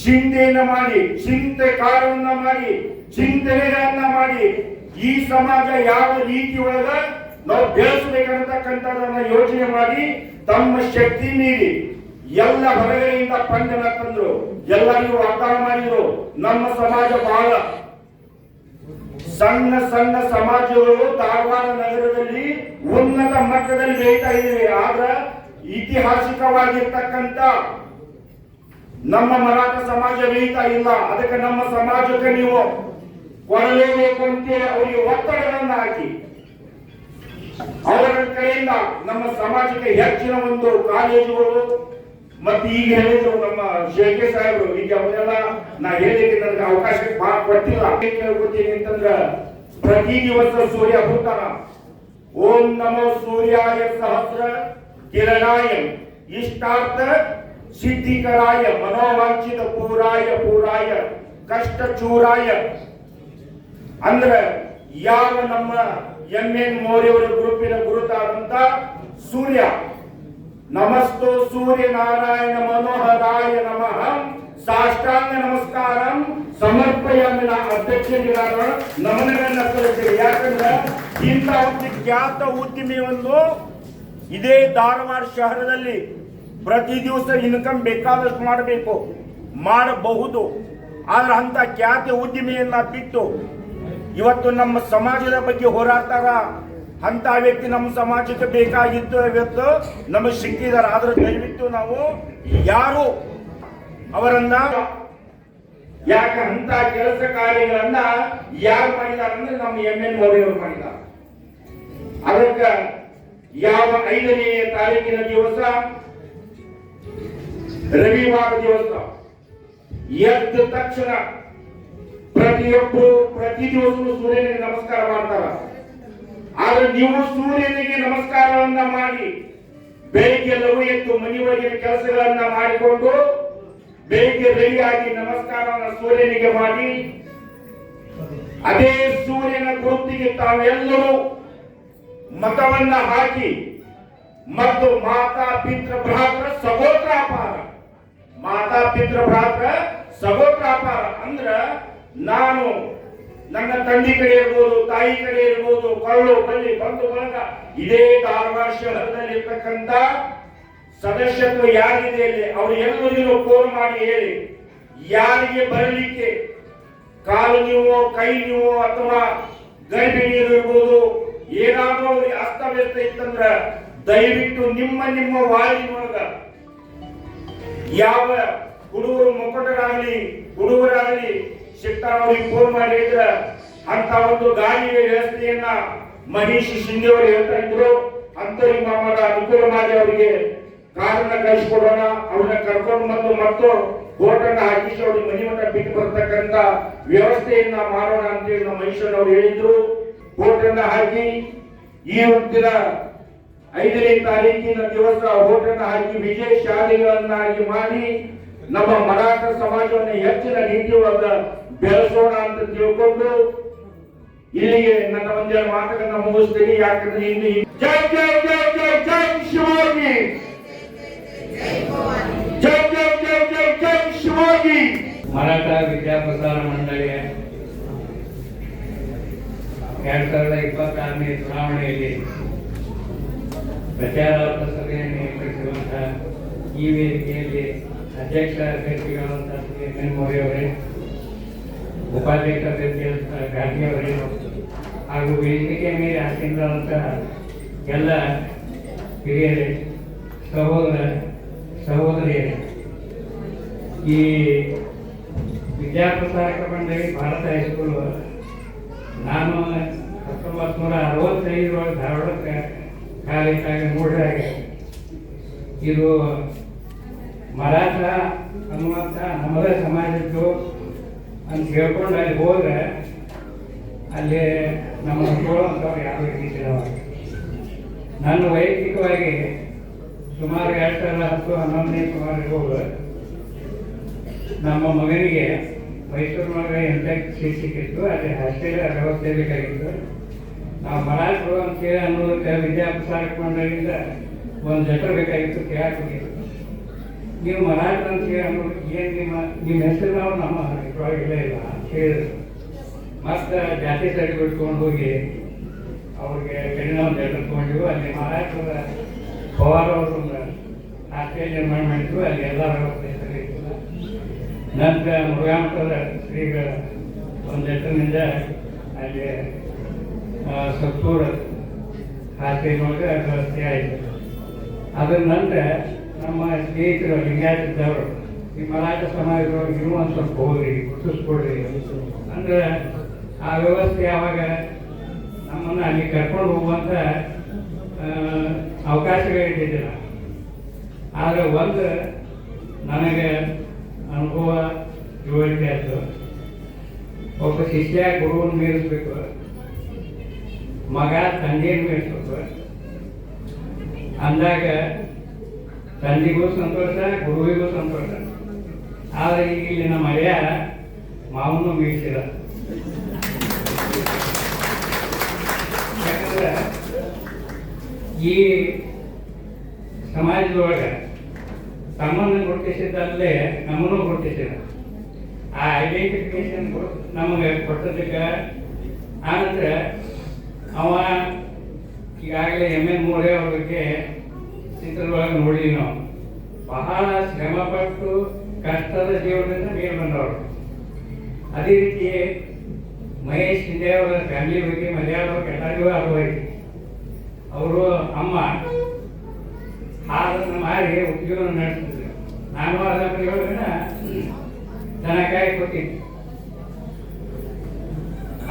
ಚಿಂತೆಯನ್ನ ಮಾಡಿ, ಚಿಂತೆಕಾರವನ್ನ ಮಾಡಿ, ಚಿಂತನೆಗಳನ್ನ ಮಾಡಿ ಈ ಸಮಾಜ ಯಾವ ರೀತಿ ಒಳಗ ನಾವು ಬೆಳೆಸಬೇಕಂತಕ್ಕಂಥದನ್ನ ಯೋಚನೆ ಮಾಡಿ ತಮ್ಮ ಶಕ್ತಿ ಮೀರಿ ಎಲ್ಲ ಹೊರಗಡೆಯಿಂದ ಫಂಡನ್ನ ತಂದ್ರು, ಎಲ್ಲರಿಗೂ ವಾಗ್ದಾನ ಮಾಡಿದ್ರು. ನಮ್ಮ ಸಮಾಜ ಬಹಳ ಸಣ್ಣ ಸಣ್ಣ ಸಮಾಜಗಳು ಧಾರವಾಡ ನಗರದಲ್ಲಿ ಉನ್ನತ ಮಟ್ಟದಲ್ಲಿ ಬೆಳೀತಾ ಇವೆ. ಆದ್ರೆ ಐತಿಹಾಸಿಕವಾಗಿರ್ತಕ್ಕಂಥ ನಮ್ಮ ಮರಾಠ ಸಮಾಜ ಬೆಳೀತಾ ಇಲ್ಲ. ಅದಕ್ಕೆ ನಮ್ಮ ಸಮಾಜಕ್ಕೆ ನೀವು ಕೊಡಲೇಬೇಕು ಅಂತೇಳಿ ಅವರಿಗೆ ಒತ್ತಡಗಳನ್ನ ಹಾಕಿ ಅವರ ಕಡೆಯಿಂದ ನಮ್ಮ ಸಮಾಜಕ್ಕೆ ಹೆಚ್ಚಿನ ಒಂದು ಕಾಲೇಜುಗಳು ಮತ್ತೆ ಈಗ ಹೇಳಿದ್ರು ನಮ್ಮ ಶೇಖೆ ಸಾಹೇಬರು, ಈಗ ಅವರೆಲ್ಲ ನಾ ಹೇಳಿಕ್ಕೆ ನನಗೆ ಅವಕಾಶ ಕೊಟ್ಟಿಲ್ಲ. ಕೇಳ್ಕೊತೀನಿ ಅಂತಂದ್ರ ಪ್ರತಿ ದಿವಸ ಸೂರ್ಯ ಹುಟ್ಟಾನ, ಓಂ ನಮೋ ಸೂರ್ಯಾಯ ಸಹಸ್ರ ಕಿರಣಾಯ ಇಷ್ಟಾರ್ಥ ಸಿದ್ಧಿಕರಾಯ ಮನೋವಾಂಚಿತ ಪೂರಾಯ ಕಷ್ಟ ಚೂರಾಯ. ಅಂದ್ರೆ ಯಾವ ನಮ್ಮ ಎನ್ ಮೋರಿಯವರ ಗ್ರೂಪಿನ ಗುರುತಾದಂತ ಸೂರ್ಯ, ನಮಸ್ತು ಸೂರ್ಯ ನಾರಾಯಣ ಮನೋಹರಾಯ ನಮಃ ಸಾಷ್ಟಾಂಗ ನಮಸ್ಕಾರಂ ಸಮರ್ಪಯಾಮಿ. ಅಧ್ಯಕ್ಷರಿಗಾರ ನಮನಗಳನ್ನ ಸಲ್ಲಿಸಿದೆ. ಯಾಕಂದ್ರೆ ಇಂಥ ಒಂದು ಖ್ಯಾತ ಉದ್ಯಮಿಯನ್ನು ಇದೇ ಧಾರವಾಡ ಶಹರದಲ್ಲಿ ಪ್ರತಿ ದಿವಸ ಇನ್ಕಮ್ ಬೇಕಾದಷ್ಟು ಮಾಡಬಹುದು. ಆದ್ರೆ ಅಂತ ಖ್ಯಾತ ಉದ್ಯಮಿಯನ್ನ ಬಿಟ್ಟು ಇವತ್ತು ನಮ್ಮ ಸಮಾಜದ ಬಗ್ಗೆ ಹೋರಾಡ್ತಾರ ಅಂತ ವ್ಯಕ್ತಿ ನಮ್ಮ ಸಮಾಜಕ್ಕೆ ಬೇಕಾಗಿತ್ತು, ಇವತ್ತು ನಮಗೆ ಸಿಕ್ಕಿದಾರ. ಆದ್ರೆ ದಯವಿಟ್ಟು ನಾವು ಯಾರು ಅವರನ್ನ ಯಾಕೆ ಅಂತ ಕೆಲಸ ಕಾರ್ಯಗಳನ್ನ ಯಾರು ಮಾಡಿದಾರ ಅಂದ್ರೆ ನಮ್ಮ ಎನ್ ಮೋದಿಯವರು ಮಾಡಿದ್ದಾರೆ. ಅದಕ್ಕೆ ಯಾವ 5ನೇ ತಾರೀಕಿನ ದಿವಸ ರವಿವಾರ ದಿವಸ ಎದ್ದ ತಕ್ಷಣ ಪ್ರತಿಯೊಬ್ಬರು ಪ್ರತಿ ದಿವಸವೂ ಸೂರ್ಯನಿಗೆ ನಮಸ್ಕಾರ ಮಾಡ್ತಾರ. ಆದ್ರೆ ನೀವು ಸೂರ್ಯನಿಗೆ ನಮಸ್ಕಾರವನ್ನ ಮಾಡಿ ಬೆಳಿಗ್ಗೆ ಲಘು ಎದ್ದು ಮನೆಯೊಳಗಿನ ಕೆಲಸಗಳನ್ನ ಮಾಡಿಕೊಂಡು ಬೆಳಿಗ್ಗೆ ರೆಡಿಯಾಗಿ ನಮಸ್ಕಾರವನ್ನ ಸೂರ್ಯನಿಗೆ ಮಾಡಿ ಅದೇ ಸೂರ್ಯನ ಗುರುತಿಗೆ ತಾವೆಲ್ಲರೂ ಮತವನ್ನ ಹಾಕಿ ಮತ್ತು ಮಾತಾ ಪಿತೃ ಭ್ರಾತೃ ಸಹೋದರಾಪಾರ, ಮಾತಾ ಪಿತೃ ಭ್ರಾತೃ ಸಹೋದರಾಪಾರ ಅಂದ್ರ ನಾನು ನನ್ನ ತಂದೆ ಕಡೆ ಇರ್ಬೋದು, ತಾಯಿ ಕಡೆ ಇರ್ಬೋದು, ಕಳ್ಳು ಬಳ್ಳಿ ಬಂಧು ಬಳಗ ಇದೇ ಧಾರವಾಡ ಶಹರದಲ್ಲಿ ಇರ್ತಕ್ಕಂಥ ಸದಸ್ಯತ್ವ ಯಾರಿದೆ ಅಲ್ಲಿ ಅವ್ರು ಎಲ್ಲರಿಗೂ ಫೋನ್ ಮಾಡಿ ಹೇಳಿ, ಯಾರಿಗೆ ಬರಲಿಕ್ಕೆ ಕಾಲು ನೀವು ಕೈ ನೀವು ಅಥವಾ ಗರ್ಭಿಣಿ ಇರ್ಬೋದು, ಏನಾದ್ರೂ ಅವ್ರಿಗೆ ಅಸ್ತವ್ಯಸ್ತ ಇತ್ತಂದ್ರ ದಯವಿಟ್ಟು ನಿಮ್ಮ ವಾಲಿನೊಳಗ ಯಾವ ಹುಡುಗರು ಹುಡುಗರಾಗಲಿ ಸಿಗ್ತಾರ ಅವ್ರಿಗೆ ಫೋನ್ ಮಾಡಿ ಹೇಳಿದ್ರ ಅಂತ ಒಂದು ಗಾಡಿ ವ್ಯವಸ್ಥೆಯನ್ನ ಮಹೇಶ್ ಶಿಂದೆ ಅವರು ಹೇಳ್ತಾ ಇದ್ರು. ಅಂತವ್ರಿಗೆ ಮಾಮರ ಅನುಕೂಲ ಮಾಡಿ ಅವರಿಗೆ ಕಾರನ್ನ ಕಳಿಸ್ಕೊಡೋಣ, ಅವ್ರನ್ನ ಕರ್ಕೊಂಡು ಬಂದು ಮತ್ತು ಬೋಟನ್ನ ಹಾಕಿಸಿ ಅವ್ರಿಗೆ ಮನೆ ಮಠ ಬಿಟ್ಟು ಬರ್ತಕ್ಕಂತ ವ್ಯವಸ್ಥೆಯನ್ನ ಮಾಡೋಣ ಅಂತೇಳಿ ನಮ್ಮ ಮಹೇಶ್ವರ ಅವರು ಹೇಳಿದ್ರು. ಬೋಟನ್ನ ಹಾಕಿ ಈ ದಿನ 5ನೇ ತಾರೀಕಿನ ದಿವಸ ಬೋಟನ್ನ ಹಾಕಿ ವಿಜಯಶಾಲಿಗಳನ್ನಾಗಿ ಮಾಡಿ ನಮ್ಮ ಮರಾಠ ಸಮಾಜವನ್ನು ಹೆಚ್ಚಿನ ರೀತಿಯೊಳಗ ಬೆಳೆಸೋಣ ಅಂತ ತಿಳ್ಕೊಂಡು ಇಲ್ಲಿಗೆ ನನ್ನ ಒಂದೆರಡು ಮಾತುಗಳನ್ನ ಮುಗಿಸ್ತೀನಿ. ಯಾಕಂದ್ರೆ ಇನ್ನು ಜೈ ಜೈ ಜೈ ಜೈ ಜೈ ಶಿವಾಜಿ, ಜೈ ಜೈ ಜೈ ಜೈ ಜೈ ಶಿವಾಜಿ. ಮರಾಠ ವಿದ್ಯಾಪ್ರಸಾರ ಮಂಡಳಿಯ 2026ನೇ ಚುನಾವಣೆಯಲ್ಲಿ ಪ್ರಚಾರಾರ್ಥ ಸಭೆಯನ್ನು ಏರ್ಪಡಿಸಿರುವಂತಹ ಈ ವೇದಿಕೆಯಲ್ಲಿ ಅಧ್ಯಕ್ಷ ಅಭ್ಯರ್ಥಿಗಳಾದಂತಹ ಶ್ರೀ ಎನ್ ಮೋದಿ ಅವರೇ, ಉಪಾಧ್ಯಕ್ಷ ಅಭ್ಯರ್ಥಿ ಗಾಂಧಿ ಅವರೇ ಹಾಗೂ ವೇದಿಕೆ ಮೇಲೆ ಆಸೀನರಾದಂತಹ ಎಲ್ಲ ಹಿರಿಯರೇ, ಸಹೋದರಿಯರೇ, ಈ ವಿದ್ಯಾಪ್ರಸಾರಕ ಮಂಡಳಿ ಭಾರತ ಹೈಸ್ಕೂಲ್ ನಾನು 1965 ಧಾರವಾಡಕ್ಕೆ ಕಾಲೇಜಾಗಿ ನೋಡಿದಾಗೆ ಇದು ಮರಾಠ ಅನ್ನುವಂಥ ನಮ್ಮದೇ ಸಮಾಜದ್ದು ಅಂತ ಹೇಳ್ಕೊಂಡು ಅಲ್ಲಿ ಹೋದ್ರೆ ಅಲ್ಲಿ ನಮ್ಮ ನೋಡುವಂಥವ್ರು ಯಾರು ಇದ್ದಿದ್ದಿಲ್ಲ. ನನ್ನ ವೈಯಕ್ತಿಕವಾಗಿ ಸುಮಾರು 2010-11ನೇ ಸುಮಾರು ನಮ್ಮ ಮಗನಿಗೆ ಮೈಸೂರಿನೊಳಗೆ ಸೀಟ್ ಸಿಕ್ಕಿತ್ತು. ಅಲ್ಲಿ ಹಾಸ್ಟೆಲ್ ವ್ಯವಸ್ಥೆ ಬೇಕಾಗಿತ್ತು. ನಾವು ಮರಾಠರು ಅಂತೇಳಿ ಅನ್ನೋದಕ್ಕೆ ವಿದ್ಯಾಪ್ರಸಾರಕ ಮಂಡಳಿಯಿಂದ ಒಂದು ಲೆಟರ್ ಬೇಕಾಗಿತ್ತು, ಕೇಳಾಕಿತ್ತು. ನೀವು ಮರಾಠ ಅಂತೇಳಿ ಅನ್ನೋದಕ್ಕೆ ಏನು ನಿಮ್ಮ ಹೆಸರು ನಾವು ನಮ್ಮ ಇದ್ರೊಳಗೆ ಇಲ್ಲ ಅಂತ ಹೇಳಿದ್ರು. ಮತ್ತು ಜಾತಿ ಸರ್ಟಿಫಿಕೇಟ್ ತೊಗೊಂಡು ಹೋಗಿ ಅವ್ರಿಗೆ ಕಡಿಮೆ ಒಂದು ಲೆಟರ್ ತೊಗೊಂಡಿವು. ಅಲ್ಲಿ ಮರಾಠದ ಪವಾರ್ ಅವರು ಒಂದು ಹಾಸ್ಟೆಲ್ ನಿರ್ಮಾಣ ಮಾಡಿದ್ರು. ಅಲ್ಲಿ ಎಲ್ಲ ವ್ಯವಸ್ಥೆ ಸರಿಯಿತ್ತು. ನಂತರ ಮುರುಘಾಮಠದ ಶ್ರೀಗಳ ಒಂದು ಲೆಟರ್ನಿಂದ ಅಲ್ಲಿ ಸತ್ತೂರು ಹಾಸ್ಟೆಲ್ನೊಳಗೆ ವ್ಯವಸ್ಥೆ ಆಯಿತು. ಅದರ ನಂತರ ನಮ್ಮ ಸ್ನೇಹಿತರು ಲಿಂಗಾಯತದವರು ಈ ಮರಾಠ ಸಮಾಜದೊಳಗೆ ಇನ್ನೂ ಒಂದು ಸ್ವಲ್ಪ ಹೋಗ್ರಿ, ಗುರುತಿಸ್ಕೊಡ್ರಿ ಅಂದ್ರೆ ಆ ವ್ಯವಸ್ಥೆ ಯಾವಾಗ ನಮ್ಮನ್ನು ಅಲ್ಲಿ ಕರ್ಕೊಂಡು ಹೋಗುವಂಥ ಅವಕಾಶಗಳಿದ್ದಿದ್ದಿಲ್ಲ. ಆದರೆ ಒಂದು ನನಗೆ ಅನುಭವ ತಿಳುವಳಿಕೆ ಆಯಿತು. ಒಬ್ಬ ಶಿಷ್ಯ ಗುರುವನ್ನು ಮೀರಿಸಬೇಕು. ಮಗ ತಂದೆಯನ್ನು ಮೀರಿಸ್ಬೇಕು ಅಂದಾಗ ತಂದೆಗೂ ಸಂತೋಷ, ಗುರುವಿಗೂ ಸಂತೋಷ. ಆದರೆ ಈಗ ಇಲ್ಲಿ ನಮ್ಮ ಹಳೆಯ ಮಾವನು ಮೀರಿಸಿದ. ಯಾಕಂದ್ರೆ ಈ ಸಮಾಜದೊಳಗೆ ತಮ್ಮನ್ನು ಗುರುತಿಸಿದ್ದಲ್ಲೇ ನಮ್ಮನ್ನು ಗುರುತಿಸಿದ. ಆ ಐಡೆಂಟಿಫಿಕೇಶನ್ ನಮಗೆ ಕೊಟ್ಟದಕ್ಕೆ ಆನಂತರ ಅವ ಈಗಾಗಲೇ MN ಮೋರೆ ಅವ್ರ ಬಗ್ಗೆ ಚಿತ್ರದೊಳಗೆ ನೋಡಿದ್ವಿ ನಾವು. ಬಹಳ ಶ್ರಮಪಟ್ಟು ಕಷ್ಟದ ಜೀವನದಿಂದ ಮೇಲೆ ಬಂದವರು. ಅದೇ ರೀತಿ ಮಹೇಶ್ ಶಿಂದೆ ಅವರ ಫ್ಯಾಮಿಲಿ ಬಗ್ಗೆ ಮಲಯಾಳವ್ರಿಗೆ ಎಲ್ಲರಿಗೂ ಅರಿವಾಯಿತು. ಅವರು ಅಮ್ಮ ಹಾಲನ್ನು ಮಾರಿ ಉದ್ಯೋಗ ನಡೆಸ್ತಿದ್ರು. ನಾನು ಅದರ ಪ್ರಯೋಜನ ದನ ಕಾಯಿ ಕೊಟ್ಟಿದ್ದೆ.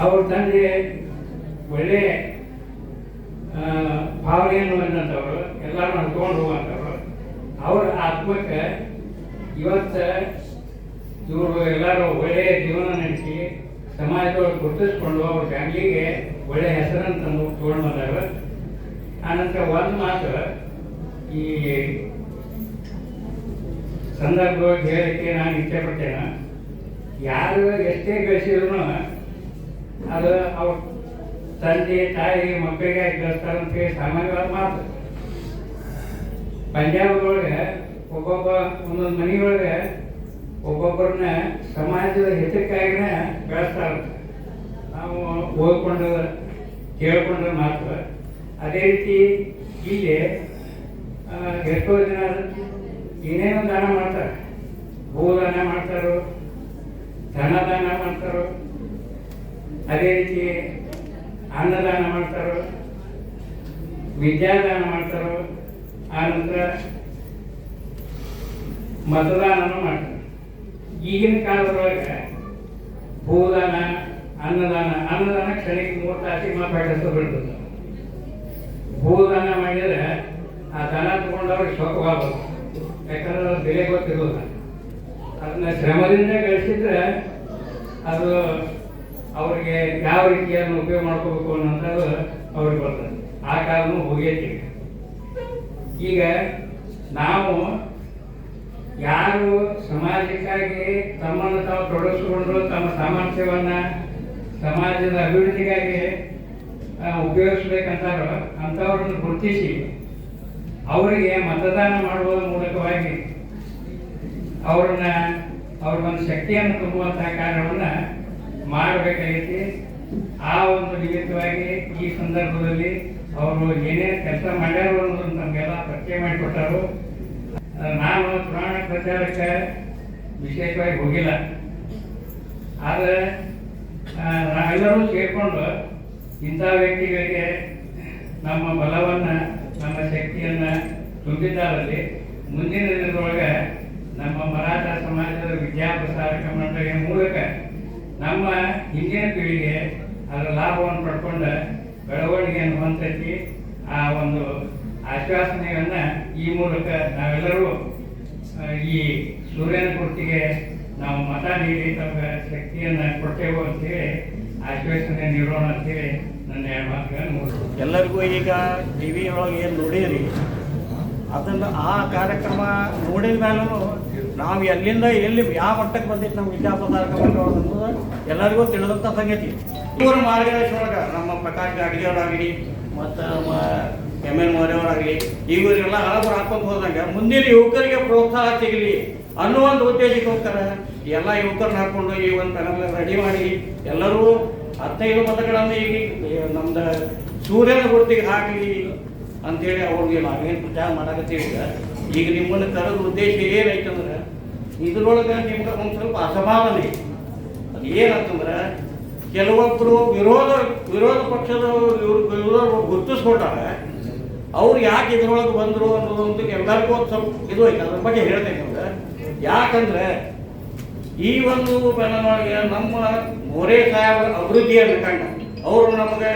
ಅವ್ರ ತಂದೆ ಒಳ್ಳೆ ಭಾವನೆಯನ್ನು ಬಂದಂಥವ್ರು, ಎಲ್ಲರೂ ನಡ್ಕೊಂಡು ಹೋಗುವಂಥವ್ರು. ಅವ್ರ ಆತ್ಮಕ್ಕೆ ಇವತ್ತು ಇವರು ಎಲ್ಲರೂ ಒಳ್ಳೆಯ ಜೀವನ ನಡೆಸಿ ಸಮಾಜದೊಳಗೆ ಗುರುತಿಸ್ಕೊಂಡು ಅವ್ರ ಫ್ಯಾಮಿಲಿಗೆ ಒಳ್ಳೆಯ ಹೆಸರನ್ನು ತಂದು ತಗೊಂಡು ಬಂದಾರ. ಆನಂತರ ಒಂದು ಮಾತು ಈ ಸಂದರ್ಭವಾಗಿ ಹೇಳಕ್ಕೆ ನಾನು ಇಷ್ಟಪಡ್ತೇನೆ. ಯಾರು ಎಷ್ಟೇ ಗಳಿಸಿದ್ರು ಅದು ಅವ್ರ ತಂದೆ ತಾಯಿ ಮಕ್ಕಳಿಗೆ ಗಳಿಸ್ತಾರಂತ ಸಾಮಾನ್ಯವಾದ ಮಾತು. ಪಂಜಾಬ್ದೊಳಗೆ ಒಬ್ಬೊಬ್ಬ ಒಂದೊಂದು ಮನೆಯೊಳಗೆ ಒಬ್ಬೊಬ್ಬರನ್ನ ಸಮಾಜದ ಹಿತಕ್ಕಾಗಿನ ಬೆಳೆಸ್ತಾರಂತ ನಾವು ಓದ್ಕೊಂಡು ಕೇಳ್ಕೊಂಡ್ರೆ ಮಾತ್ರ. ಅದೇ ರೀತಿ ಇಲ್ಲಿ ಎಷ್ಟೋ ಜನ ಏನೇನೋ ದಾನ ಮಾಡ್ತಾರೆ. ಭೂದಾನ ಮಾಡ್ತಾರೋ, ಧನದಾನ ಮಾಡ್ತಾರೋ, ಅದೇ ರೀತಿ ಅನ್ನದಾನ ಮಾಡ್ತಾರೋ, ವಿದ್ಯಾದಾನ ಮಾಡ್ತಾರೋ, ಆನಂತರ ಮತದಾನನೂ ಮಾಡ್ತಾರೆ. ಈಗಿನ ಕಾಲದೊಳಗೆ ಭೂದಾನ, ಅನ್ನದಾನ ಕ್ಷಣಿಕ 3 ತಾಸಿಗೆ ಮಾತಾಡಿಸೋ ಬಿಡ್ತದೆ. ಭೂದಾನ ಮಾಡಿದರೆ ಆ ದನ ತಗೊಂಡವ್ರಿಗೆ ಶೋಕವಾಗಬೇಕು. ಯಾಕಂದ್ರೆ ಅದ್ರ ಬೆಲೆ ಗೊತ್ತಿರೋಲ್ಲ. ಅದನ್ನ ಶ್ರಮದಿಂದ ಗಳಿಸಿದ್ರೆ ಅದು ಅವ್ರಿಗೆ ಯಾವ ರೀತಿಯನ್ನು ಉಪಯೋಗ ಮಾಡ್ಕೋಬೇಕು ಅನ್ನೋಂಥದ್ದು ಅವ್ರಿಗೆ ಬರ್ತದೆ. ಆ ಕಾಲನೂ ಹೋಗೈತಿ. ಈಗ ನಾವು ಯಾರು ಸಮಾಜಕ್ಕಾಗಿ ತಮ್ಮನ್ನು ತಾವು ತೊಡಗಿಸಿಕೊಂಡು ತಮ್ಮ ಸಾಮರ್ಥ್ಯವನ್ನು ಸಮಾಜದ ಅಭಿವೃದ್ಧಿಗಾಗಿ ಉಪಯೋಗಿಸ್ಬೇಕಂತಾರೋ ಅಂಥವ್ರನ್ನು ಗುರುತಿಸಿ ಅವರಿಗೆ ಮತದಾನ ಮಾಡುವ ಮೂಲಕವಾಗಿ ಅವ್ರಿಗೊಂದು ಶಕ್ತಿಯನ್ನು ತುಂಬುವಂತಹ ಕಾರ್ಯವನ್ನು ಮಾಡಬೇಕಾಗೈತಿ. ಆ ಒಂದು ನಿಮಿತ್ತವಾಗಿ ಈ ಸಂದರ್ಭದಲ್ಲಿ ಅವರು ಏನೇನು ಕೆಲಸ ಮಾಡ್ಯಾರ ಅನ್ನೋದನ್ನು ನಮಗೆಲ್ಲ ಪರಿಚಯ ಮಾಡಿಕೊಟ್ಟರು. ನಾನು ಚುನಾವಣಾ ಪ್ರಚಾರಕ್ಕೆ ವಿಶೇಷವಾಗಿ ಹೋಗಿಲ್ಲ. ಆದರೆ ನಾವೆಲ್ಲರೂ ಸೇರಿಕೊಂಡು ಇಂಥ ವ್ಯಕ್ತಿಗಳಿಗೆ ನಮ್ಮ ಬಲವನ್ನು, ನಮ್ಮ ಶಕ್ತಿಯನ್ನು ತುಂಬಿದ್ದಾರಲ್ಲಿ ಮುಂದಿನ ದಿನದೊಳಗೆ ನಮ್ಮ ಮರಾಠ ಸಮಾಜದ ವಿದ್ಯಾಪ್ರಸಾರಕ ಮಂಡಳಿಯ ಮೂಲಕ ನಮ್ಮ ಹಿಂದಿನ ಪೀಳಿಗೆ ಅದರ ಲಾಭವನ್ನು ಪಡ್ಕೊಂಡು ಬೆಳವಣಿಗೆಯನ್ನು ಹೊಂದಿ ಆ ಒಂದು ಆಶ್ವಾಸನೆಯನ್ನು ಈ ಮೂಲಕ ನಾವೆಲ್ಲರೂ ಈ ಸೂರ್ಯನ ಗುರುತಿಗೆ ನಾವು ಮತ ನೀಡಿ ತಮಗೆ ಶಕ್ತಿಯನ್ನು ಕೊಡ್ತೇವೆ ಅಂತೇಳಿ ಆಶ್ವಾಸನೆ ನೀಡೋಣ ಅಂತೇಳಿ ನನ್ನ 2 ಮಾತುಗಳನ್ನು ಮುಗಿಸ್ತೀನಿ. ಎಲ್ಲರಿಗೂ ಈಗ ಟಿ ವಿ ಒಳಗೆ ಏನು ನೋಡಿರಿ ಅದನ್ನು ಆ ಕಾರ್ಯಕ್ರಮ ನೋಡಿದ ಮೇಲೂ ನಾವು ಎಲ್ಲಿಂದ ಎಲ್ಲಿ ಯಾವ ಮಟ್ಟಕ್ಕೆ ಬಂದಿತ್ತು ನಮ್ಮ ವಿದ್ಯಾಪ್ರಸಾರಕ ಮಂಡಳಿ ಅನ್ನೋದು ಎಲ್ಲರಿಗೂ ತಿಳಿದಂಥ ಸಂಗತಿ. ಇವರು ಮಾರ್ಗದರ್ಶನ ಒಳಗೆ ನಮ್ಮ ಪ್ರಕಾಶ್ ಗಾಡಿಯವರಾಗಲಿ ಮತ್ತು ನಮ್ಮ MN ಮೋರೆಯವರಾಗಲಿ ಇವರೆಲ್ಲ ಹಳಬರು ಹಾಕೊಂಡು ಹೋದಂಗೆ ಮುಂದಿನ ಯುವಕರಿಗೆ ಪ್ರೋತ್ಸಾಹ ಸಿಗಲಿ ಅನ್ನೋ ಒಂದು ಉದ್ದೇಶಕ್ಕೆ ಹೋಗ್ತಾರೆ. ಎಲ್ಲ ಯುವಕರನ್ನ ಹಾಕ್ಕೊಂಡು ಈ ಒಂದು ಪ್ಯಾನಲ್ ರೆಡಿ ಮಾಡಿ ಎಲ್ಲರೂ 15 ಮತಗಳನ್ನು ಈಗ ನಮ್ದು ಸೂರ್ಯನ ಗುರುತಿಗೆ ಹಾಕಲಿ ಅಂತೇಳಿ ಅವ್ರಿಗೆ ನಾವೇನು ಪ್ರಚಾರ ಮಾಡಕತ್ತೀವಿ. ಈಗ ನಿಮ್ಮನ್ನು ಕರೆದ ಉದ್ದೇಶ ಏನೈತಂದ್ರೆ ಇದ್ರೊಳಗೆ ನಿಮ್ಗೆ ಒಂದು ಸ್ವಲ್ಪ ಅಸಮಾಧಾನ. ಅದು ಏನಂತಂದ್ರೆ ಕೆಲವೊಬ್ಬರು ವಿರೋಧ ಪಕ್ಷದ ಇವರು ಗುರುತಿಸ್ಕೊಟ್ಟಾರೆ. ಅವ್ರು ಯಾಕೆ ಇದ್ರೊಳಗೆ ಬಂದರು ಅನ್ನೋದೊಂದು ಎಲ್ಲರಿಗೂ ಒಂದು ಸ್ವಲ್ಪ ಇದು ಐತೆ. ಅದ್ರ ಬಗ್ಗೆ ಹೇಳ್ತೇನೆ ಅಂದ್ರೆ ಯಾಕಂದ್ರೆ ಈ ಒಂದು ಬೆಳವಣಿಗೆ ನಮ್ಮ ಮೋರೆ ಸಾಹೇಬರ ಅಭಿವೃದ್ಧಿಯನ್ನು ಕಂಡು ಅವರು ನಮಗೆ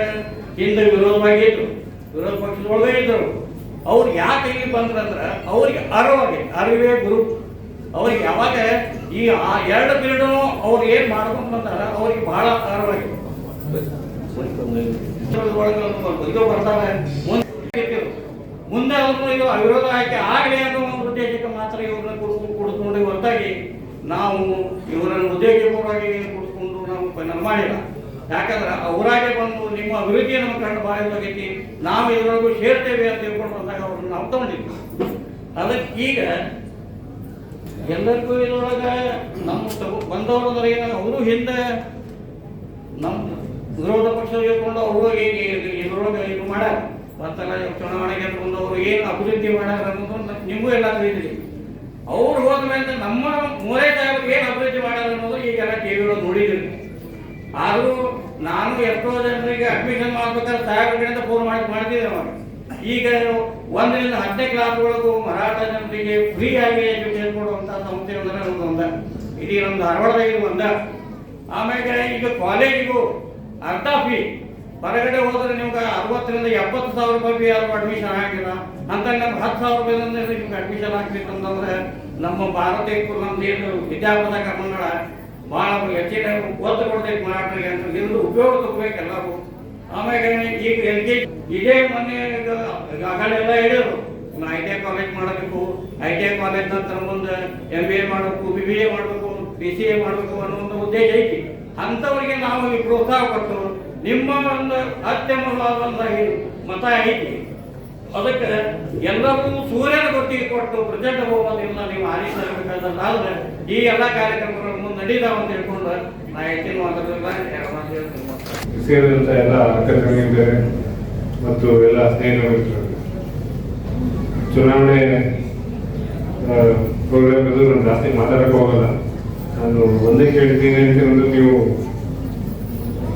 ಹಿಂದೆ ವಿರೋಧವಾಗಿದ್ದರು, ವಿರೋಧ ಪಕ್ಷದೊಳಗೆ ಇದ್ದರು. ಅವ್ರು ಯಾಕೆ ಇಲ್ಲಿ ಬಂದ್ರಂದ್ರೆ ಅವ್ರಿಗೆ ಅರಿವೇ ಗುರು. ಅವ್ರಿಗೆ ಯಾವಾಗ ಈ 2 ಪೀರಿಯಡ್ ಅವ್ರು ಏನು ಮಾಡ್ಕೊಂಡು ಬಂದಾರ ಅವ್ರಿಗೆ ಬಹಳ ಅರಿವಾಗಿದೆ. ಇದು ಬರ್ತಾರೆ ಮುಂದೆ ಅವ್ರನ್ನ ಇದು ಅವಿರೋಧ ಆಯ್ಕೆ ಆಗಲಿ ಅನ್ನೋ ಒಂದು ಉದ್ದೇಶಕ್ಕೆ ಮಾತ್ರ ಇವ್ರನ್ನ ಕುಡಿಸ್ಕೊಂಡು ಹೊರತಾಗಿ ನಾವು ಇವರನ್ನು ಉದ್ದೇಶಪೂರ್ವವಾಗಿ ಕುಡಿಸ್ಕೊಂಡು ನಾವು ಫೈನಲ್ ಮಾಡಿಲ್ಲ. ಯಾಕಂದ್ರೆ ಅವರಾಗೆ ಬಂದು ನಿಮ್ಮ ಅಭಿವೃದ್ಧಿ ನಮ್ಮ ಕಂಡು ಬಾಳಾಗೈತಿ, ನಾವು ಇದರೊಳಗೂ ಸೇರ್ತೇವೆ ಅಂತ ತಿಳ್ಕೊಂಡು ಬಂದಾಗ ಅವ್ರನ್ನ ನಾವು ತಗೊಂಡಿದ್ವಿ. ಅದಕ್ಕೆ ಈಗ ಎಲ್ಲರಿಗೂ ಇದ್ರೊಳಗೆ ನಮ್ಮ ಬಂದವರು ಏನು ಅವರು ಹಿಂದೆ ನಮ್ಮ ವಿರೋಧ ಪಕ್ಷ ಹೇಳ್ಕೊಂಡು ಅವರು ಇದ್ರೊಳಗೆ ಇದು ಮಾಡ್ಯಾರ ಮತ್ತೆಲ್ಲ ಚುನಾವಣೆಗೆ ಬಂದವರು ಏನು ಅಭಿವೃದ್ಧಿ ಮಾಡ್ಯಾರ ಅನ್ನೋದು ನಿಮಗೂ ಎಲ್ಲ ತಿಳಿದಿದೆ. ಅವ್ರು ಹೋದ ಮೇಲೆ ನಮ್ಮ ಮೂರೇ ಸಾಹೇಬ್ರಿಗೆ ಏನು ಅಭಿವೃದ್ಧಿ ಮಾಡ್ಯಾರ ಅನ್ನೋದು ಈಗೆಲ್ಲ ಟಿವಿಗಳು ನೋಡಿದ್ರಿ. ಆದರೂ ನಾನು ಎಷ್ಟೋ ಜನರಿಗೆ ಅಡ್ಮಿಷನ್ ಮಾಡ್ಬೇಕಾದ್ರೆ ಸಾಹೇಬ್ರಿಂದ ಫೋನ್ ಮಾಡ್ತಿದ್ದೆ ಅವಾಗ. ಈಗ 1ರಿಂದ 10ನೇ ಕ್ಲಾಸ್ವರೆಗೂ ಮರಾಠ ಜನರಿಗೆ ಫ್ರೀ ಆಗಿ ಎಜುಕೇಶನ್ ಕೊಡುವಂಥ ಸಂಸ್ಥೆ ಅಂದ್ರೆ ನಮ್ದು ಒಂದ, ಇಡೀ ನಮ್ದು ಧಾರವಾಡದಾಗ ಒಂದ. ಆಮೇಲೆ ಈಗ ಕಾಲೇಜಿಗೂ ಅರ್ಧ ಫೀ, ಹೊರಗಡೆ ಹೋದ್ರೆ ನಿಮ್ಗೆ 60ರಿಂದ 70,000 ರೂಪಾಯಿ ಫೀ ಆದ್ರೂ ಅಡ್ಮಿಷನ್ ಆಗಿಲ್ಲ ಅಂತ. ನಮ್ಗೆ 10,000 ರೂಪಾಯಿದಿಂದ ನಿಮ್ಗೆ ಅಡ್ಮಿಷನ್ ಆಗ್ಬೇಕು ಅಂತಂದ್ರೆ ನಮ್ಮ ಭಾರತಕ್ಕೆ ನಮ್ದು ಏನು ವಿದ್ಯಾಪದ ಕರ್ಮಗಳ ಭಾಳ ಹೆಚ್ಚಿನ ಒತ್ತು ಕೊಡ್ಬೇಕು ಮರಾಠರಿಗೆ ಅಂತ ನಿಮ್ದು ಉಪಯೋಗ ತಗೋಬೇಕು ಎಲ್ಲರೂ. ಆಮೇಲೆ ಈಗ LKG ಇದೇ ಮೊನ್ನೆ ಆಗಲೆಲ್ಲ ಹೇಳಿದ್ರು ITI ಕಾಲೇಜ್ ಮಾಡಬೇಕು, ITI ಕಾಲೇಜ್ ನಂತರ ಮುಂದೆ MBA ಮಾಡಬೇಕು, BBA ಮಾಡಬೇಕು, BCA ಮಾಡಬೇಕು ಅನ್ನೋ ಒಂದು ಉದ್ದೇಶ ಐತಿ. ಅಂಥವ್ರಿಗೆ ನಾವು ಈ ಪ್ರೋತ್ಸಾಹ ಕೊಟ್ಟು ನಿಮ್ಮ ಒಂದು ಅತ್ಯಮೂಲವಾದ ಮತ ಐತಿ. ಅದಕ್ಕೆ ಎಲ್ಲರೂ ಸೂರ್ಯನ ಗೊತ್ತಿಗೆ ಕೊಟ್ಟು ಪ್ರಚಂಡ ಬಹುಮತದಿಂದ ನೀವು ಆರಿಸಬೇಕಾದ್ರೆ ಈ ಎಲ್ಲ ಕಾರ್ಯಕ್ರಮಗಳು ಮುಂದೆ ನಡೀತಾವ ಅಂತ ಹೇಳ್ಕೊಂಡು ನಾ ಹೆಚ್ಚಿನ ಮಾತಾಡೋದಿಲ್ಲ. ಸೇರಿದಂಥ ಎಲ್ಲ ಅಕ್ಕರಿಗೆ ಮತ್ತು ಎಲ್ಲ ಸ್ನೇಹಿತರು, ಚುನಾವಣೆ ಪ್ರೋಗ್ರಾಮ್ ಇದು ನಾನು ಜಾಸ್ತಿ ಮಾತಾಡಕ್ಕೆ ಹೋಗಲ್ಲ. ನಾನು ಒಂದೇ ಕೇಳ್ತೀನಿ ಅಂತಂದ್ರೆ, ನೀವು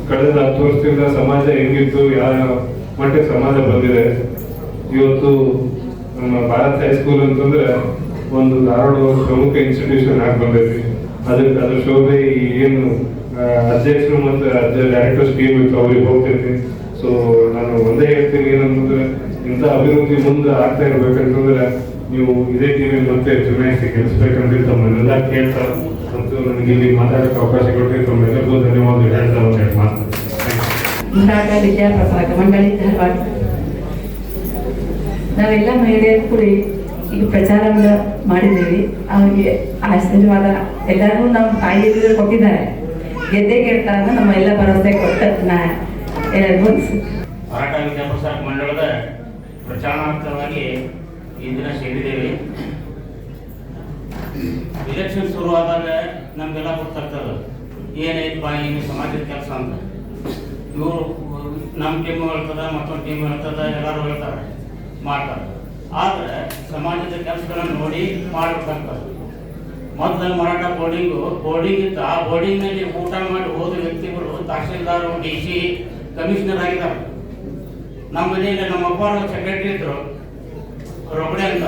ಕಳೆದ 10 ವರ್ಷದಿಂದ ಸಮಾಜ ಹೆಂಗಿತ್ತು, ಯಾವ ಮಟ್ಟಿಗೆ ಸಮಾಜ ಬಂದಿದೆ. ಇವತ್ತು ನಮ್ಮ ಭಾರತ್ ಹೈಸ್ಕೂಲ್ ಅಂತಂದ್ರೆ ಒಂದು ಧಾರವಾಡ ಪ್ರಮುಖ ಇನ್ಸ್ಟಿಟ್ಯೂಷನ್ ಆಗಿ ಬಂದೈತಿ. ಅದ್ರ ಶೋಭೆ ಏನು ಅಧ್ಯಕ್ಷರು ಮತ್ತು ಡೈರೆಕ್ಟರ್ಸ್ ಟೀಮ್ ಇತ್ತು ಅವ್ರಿಗೆ ಹೋಗ್ತೈತಿ. ಸೊ ನಾನು ಒಂದೇ ಹೇಳ್ತೀನಿ ಏನಂತಂದ್ರೆ, ಇಂಥ ಅಭಿವೃದ್ಧಿ ಮುಂದೆ ಆಗ್ತಾ ಇರ್ಬೇಕಂತಂದ್ರೆ ನೀವು ಇದೇ ಟೀಮಿಗೆ ಮತ್ತೆ ಚುನಾಯಿಸಿ ಗೆಲ್ಲಿಸ್ಬೇಕಂತ ತಮ್ಮನ್ನೆಲ್ಲ ಕೇಳ್ತಾ ಮತ್ತು ನನಗೆ ಇಲ್ಲಿ ಮಾತಾಡೋಕ್ಕೆ ಅವಕಾಶ ಕೊಟ್ಟರೆ ತಮ್ಮೆಲ್ಲರಿಗೂ ಧನ್ಯವಾದ ಹೇಳ್ತಾ ಒಂದು ಮಾತು. ಮರಾಠ ವಿದ್ಯಾಪ್ರಸಾರಕ ಮಂಡಳಿ ಧಾರವಾಡ, ನಾವೆಲ್ಲ ಮಹಿಳೆಯರು ಕೂಡಿ ಈಗ ಪ್ರಚಾರ ಮಾಡಿದ್ದೀವಿ. ಅವ್ರಿಗೆ ಆಶೀರ್ವಾದ ಎಲ್ಲರಿಗೂ ನಮ್ಮ ತಾಯಿಯರು ಕೊಟ್ಟಿದ್ದಾರೆ. ಗೆದ್ದೇ ಗೆಲ್ತಾ ಅಂತ ನಮ್ಮ ಎಲ್ಲ ಭರವಸೆ ಕೊಟ್ಟು ನಾ ಎಲ್ಲರಿಗೂ ಮರಾಠ ವಿದ್ಯಾಪ್ರಸಾರಕ ಮಂಡಳದ ಪ್ರಚಾರಾರ್ಥವಾಗಿ ಈ ದಿನ ಸೇರಿದ್ದೇವೆ. ಇಲೆಕ್ಷನ್ ಶುರುವಾದಾಗ ನಮಗೆಲ್ಲ ಗೊತ್ತಾಗ್ತದೆ ಏನೈತಪ್ಪ ಏನು ಸಮಾಜದ ಕೆಲಸ ಅಂತ. ಇವರು ನಮ್ಮ ಟೀಮು ಹೇಳ್ತದ, ಮತ್ತೊಂದು ಟೀಮ್ ಹೇಳ್ತದ, ಎಲ್ಲರೂ ಹೇಳ್ತಾರೆ ಮಾಡ್ತಾರೆ. ಆದರೆ ಸಮಾಜದ ಕೆಲಸಗಳನ್ನು ನೋಡಿ ಮಾಡಬೇಕಾಗ್ತದೆ. ಮೊದಲು ಮರಾಠ ಬೋರ್ಡಿಂಗ್ ಇತ್ತು. ಆ ಬೋರ್ಡಿಂಗ್ನಲ್ಲಿ ಊಟ ಮಾಡಿ ಹೋದ ವ್ಯಕ್ತಿಗಳು ತಹಶೀಲ್ದಾರ್, DC, ಕಮಿಷನರ್ ಆಗಿದ್ದಾರೆ. ನಮ್ಮ ಮನೆಯಲ್ಲಿ ನಮ್ಮ ಅಪ್ಪಾರ ಸೆಕ್ರೆಟರಿ ಇದ್ರು ರೊಗಡೆ ಅಂತ.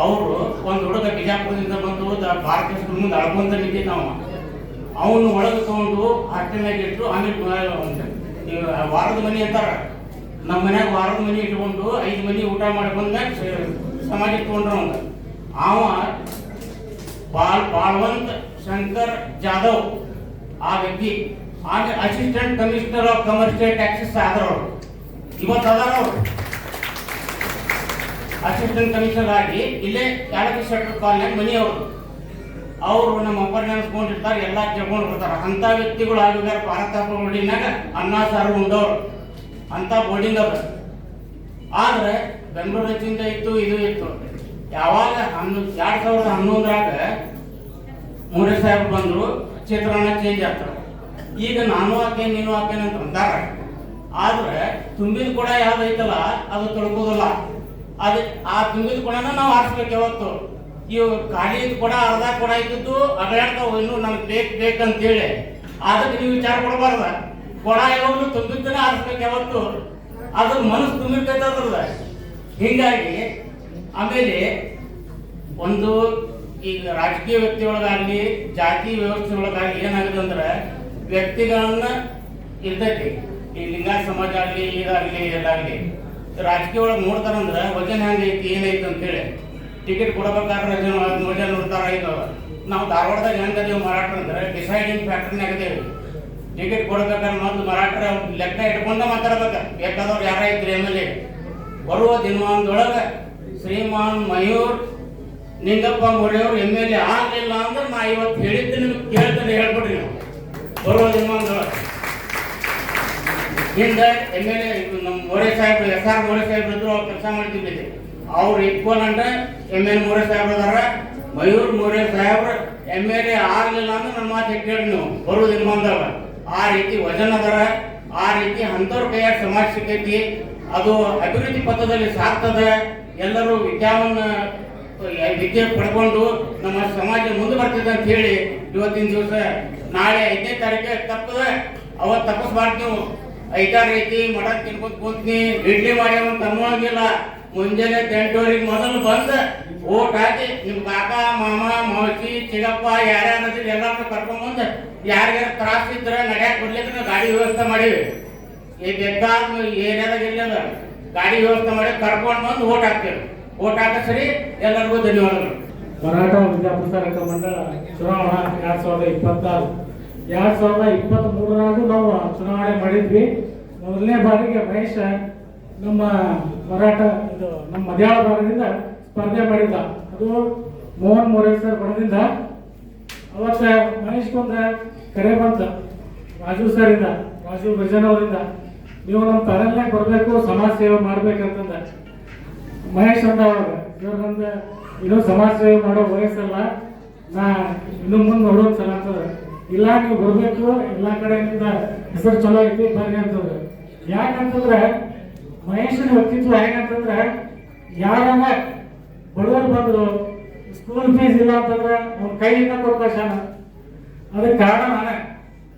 ಅವರು ಒಂದು ಹುಡುಗ ಬಿಜಾಪುರದಿಂದ ಬಂದು ಭಾರತ ಸ್ಕೂಲ್ ಮುಂದೆ ಅಳ್ಕೊಂತ ನಿಂತಿದ್ದ. ಅವನು ಒಳಗೆ ತಗೊಂಡು ಹಾಸ್ಟೆಲ್ನಾಗ ಇಟ್ಟು ಆಮೇಲೆ ವಾರದ ಮನೆ ಅಂತಾರ. ನಮ್ಮ ಮನ್ಯಾಗ ವಾರದ ಮನೆ ಇಟ್ಕೊಂಡು 5 ಮನೆ ಊಟ ಮಾಡಿ ಬಂದಾಗ ಸಮಾಜಕ್ಕೆ ತಗೊಂಡ್ರ ಅವ ಬಾಳ್ವಂತ್ ಶಂಕರ್ ಜಾಧವ್ ಆ ವ್ಯಕ್ತಿ. ಆಮೇಲೆ assistant commissioner of commercial taxes ಆದರವರು ಇವತ್ತು ಅದಾರ. ಅವರು ಅಸಿಸ್ಟೆಂಟ್ ಕಮಿಷನರ್ ಆಗಿ ಇಲ್ಲೇ ಯಾಲಕ್ಕಿ ಶೆಟ್ಟರ್ ಕಾಲೋನಿಯಾಗ ಮನೆಯವರು. ಅವರು ನಮ್ಮ ಅಪ್ಪರ್ ನೆನೆಸ್ಕೊಂಡಿರ್ತಾರೆ, ಎಲ್ಲ ಕೇಳ್ಕೊಂಡು ಬರ್ತಾರೆ. ಅಂಥ ವ್ಯಕ್ತಿಗಳು ಆಗಿದ್ದಾರೆ ಭಾರತ ಬೋರ್ಡಿನಾಗ ಅನ್ನ ಸಾರು ಉಂಡವ್ರು ಅಂತ ಬೋರ್ಡಿಂಗ್ ಅದ. ಆದರೆ ಬೆಂಗಳೂರು ಹೆಚ್ಚಿಂದ ಇತ್ತು, ಇದು ಇತ್ತು. ಯಾವಾಗ 2011ರಾಗ ಮೂರೇ ಸಾಹೇಬ್ ಬಂದರು, ಚಿತ್ರಾನ್ನ ಚೇಂಜ್ ಆಗ್ತಾರೆ. ಈಗ ನಾನು ಹಾಕೇನು ನೀನು ಹಾಕೇನು ಅಂತ ಅಂತಾರೆ. ಆದ್ರೆ ತುಂಬಿದ ಕೂಡ ಯಾವ್ದೈತಲ್ಲ ಅದು ತೊಳ್ಕೋದಿಲ್ಲ. ಅದು ಆ ತುಂಬಿದ ಕೊಡನ ನಾವು ಆರಿಸ್ಬೇಕು. ಯಾವತ್ತು ಇವು ಖಾಲಿ ಕೊಡ ಅರ್ಧ ಕೊಡ ಇದ್ದದ್ದು ಅಗಲಾಡ್ತಾವ, ಇನ್ನು ನಮ್ಗೆ ಬೇಕಂತೇಳಿ. ಅದಕ್ಕೆ ನೀವು ವಿಚಾರ ಕೊಡಬಾರ್ದ. ಕೊಡ ಯಾವಾಗಲೂ ತುಂಬಿದ್ದನ್ನ ಆರಿಸ್ಬೇಕು ಯಾವತ್ತು. ಅದ್ರ ಮನಸ್ಸು ತುಂಬಿರ್ತೈತೆ ಅದ್ರದ. ಹೀಗಾಗಿ ಆಮೇಲೆ ಒಂದು ಈಗ ರಾಜಕೀಯ ವ್ಯಕ್ತಿ ಒಳಗಾಗಲಿ ಜಾತಿ ವ್ಯವಸ್ಥೆ ಒಳಗಾಗಲಿ ಏನಾಗಿದೆ ಅಂದ್ರೆ ವ್ಯಕ್ತಿಗಳನ್ನ ಇರ್ತೈತಿ. ಈ ಲಿಂಗಾಯತ ಸಮಾಜ ಆಗಲಿ ಇದಾಗಲಿ ಇದಾಗಲಿ ರಾಜಕೀಯ ಒಳಗೆ ನೋಡ್ತಾರಂದ್ರೆ ವಜನ್ ಹೆಂಗೈತಿ ಏನೈತಿ ಅಂತೇಳಿ ಟಿಕೆಟ್ ಕೊಡಬೇಕಾದ್ರೆ ವಜನ್ ನೋಡ್ತಾರ. ಈಗ ನಾವು ಧಾರವಾಡದಾಗ ಹೆಂಗದೇವು ಮರಾಠ ಅಂದ್ರೆ ಡಿಸೈಡಿಂಗ್ ಫ್ಯಾಕ್ಟರ್ನಾಗದೇವಿ. ಟಿಕೆಟ್ ಕೊಡ್ಬೇಕಾದ್ರೆ ಮೊದಲು ಮರಾಠರ ಲೆಕ್ಕ ಇಟ್ಕೊಂಡ ಮಾತಾಡ್ಬೇಕು. ಬೇಕಾದವ್ರು ಯಾರ ಇದ್ರಿ MLA ಬರುವ ದಿನಮಾನದೊಳಗೆ ಶ್ರೀಮಾನ್ ಮಯೂರ್ ನಿಂಗಪ್ಪ ಮೊರೆಯವ್ರು MLA ಆಗಲಿಲ್ಲ ಅಂದ್ರೆ ನಾ ಇವತ್ತು ಹೇಳಿದ್ದು ನಿಮ್ಗೆ ಕೇಳ್ತೇನೆ, ಹೇಳ್ಬಿಡ್ರಿ ನೀವು ಬರುವ ದಿನಮಾನದೊಳಗೆ. ಹಿಂದೆ MLA ನಮ್ಮ ಮೊರೆ ಸಾಹೇಬ್ರು SR ಮೊರೆ ಸಾಹೇಬ್ರು ಇದ್ರು, ಅವ್ರು ಕೆಲಸ ಮಾಡ್ತಿದ್ದೆ. ಅವ್ರು ಈಕ್ವಲ್ ಅಂದ್ರೆ ML ಮೊರೆ ಸಾಹೇಬ್ರು ಅದಾರ. ಮಯೂರ್ ಮೊರೆ ಸಾಹೇಬ್ರು MLA ಆಗಲಿಲ್ಲ ಅಂದ್ರೆ ನನ್ನ ಮಾತು ಕೇಳಿ ನೀವು ಬರುವ ದಿನಮಾನದೊಳಗೆ. ಆ ರೀತಿ ವಜನ ಅದರ, ಆ ರೀತಿ ಅಂಥವ್ರ ಕೈಯಾಗ ಸಮಾಜ ಸಿಕ್ಕೈತಿ. ಅದು ಅಭಿವೃದ್ಧಿ ಪಥದಲ್ಲಿ ಸಾಕ್ತದೆ. ಎಲ್ಲರೂ ವಿದ್ಯೆ ಪಡ್ಕೊಂಡು ನಮ್ಮ ಸಮಾಜ ಮುಂದೆ ಬರ್ತಿದೆ ಅಂತ ಹೇಳಿ ಇವತ್ತಿನ ದಿವಸ ನಾಳೆ 5ನೇ ತಾರೀಕಿಗೆ ತಪ್ಪದೆ ಅವತ್ತು ತಪ್ಪಿಸ್ಬಾರ್ದು. ನೀವು 5 ಐತಿ ಮಠ ತಿನ್ಕೊಂತ ಕೂತ್ನಿ ಇಡ್ಲಿ ಮಾಡ್ಯಾವಂತ ಅನ್ನೋಂಗಿಲ್ಲ. ಮುಂಜಾನೆ 8 ಮೊದಲು ಬಂದು ಓಟ್ ಹಾಕಿ ನಿಮ್ಮ ಕಾಕ ಮಾಮ ಮೌಸಿ ಚಿಗಪ್ಪ ಯಾರ್ಯಾರು ಎಲ್ಲಾರು ಕರ್ಕೊಂಡ್ಬಂದು ಯಾರ್ಯಾರ ತ್ರಾಸ ಇದ್ರೆ ನಡ್ಯಾಕ ಬರ್ಲಿಕ್ಕೆ ಗಾಡಿ ವ್ಯವಸ್ಥೆ ಮಾಡೀವಿ. ಈ ಬೇಕಾದ ಏರಿಯಾದಾಗ ಇಲ್ಲದ ಗಾಡಿ ವ್ಯವಸ್ಥೆ ಮಾಡಿ ಕರ್ಕೊಂಡು ಬಂದು ಓಟ್ ಹಾಕ್ತೇವೆ. ಓಟ್ ಹಾಕ ಸರಿ. ಎಲ್ಲರಿಗೂ ಧನ್ಯವಾದಗಳು. ಮರಾಠ ವಿದ್ಯಾಪ್ರಸಾರಕ ಮಂಡಳ ಚುನಾವಣಾ 2026 2023 ನಾವು ಚುನಾವಣೆ ಮಾಡಿದ್ವಿ. ಮೊದಲನೇ ಬಾರಿಗೆ ಮಹೇಶ ನಮ್ಮ ಮರಾಠ ಇದು ನಮ್ಮ ಮಧ್ಯಾಳ ಭಾಗದಿಂದ ಸ್ಪರ್ಧೆ ಮಾಡಿದ್ದ. ಅದು ಮೋಹನ್ ಮೊರೆ ಸರ್ ಬಣದಿಂದ. ಅವತ್ತ ಮಹೇಶ್ಗೊಂದ ಕರೆ ಬಂತ ರಾಜು ಸರ್ ಇಂದ, ರಾಜು ಭಜನ್ ಅವರಿಂದ, ನೀವು ನಮ್ಮ ತರಲ್ನಾಗ ಬರಬೇಕು, ಸಮಾಜ ಸೇವೆ ಮಾಡ್ಬೇಕಂತಂದ. ಮಹೇಶ್ ಅಂದ ಅವಾಗ, ಇವ್ರು ನಂದು ಇನ್ನೂ ಸಮಾಜ ಸೇವೆ ಮಾಡೋ ವಯಸ್ಸಲ್ಲ, ನಾ ಇನ್ನು ಮುಂದೆ ನೋಡೋದು ಸಲ ಅಂತಂದ್ರೆ. ಇಲ್ಲ ನೀವು ಬರಬೇಕು, ಎಲ್ಲ ಕಡೆಯಿಂದ ಹೆಸರು ಚಲೋ ಐತಿ ಬರ್ರಿ ಅಂತಂದ್ರೆ. ಯಾಕಂತಂದ್ರೆ ಮಹೇಶನ ವ್ಯಕ್ತಿತ್ವ ಹೇಗಂತಂದ್ರೆ, ಯಾರನ್ನ ಬಡವರು ಬಂದ್ರು ಸ್ಕೂಲ್ ಫೀಸ್ ಇಲ್ಲ ಅಂತಂದ್ರೆ ಅವ್ನ ಕೈಯಿಂದ ಕೊಡ್ತಾನ. ಅದಕ್ಕೆ ಕಾರಣ ನಾನೇ.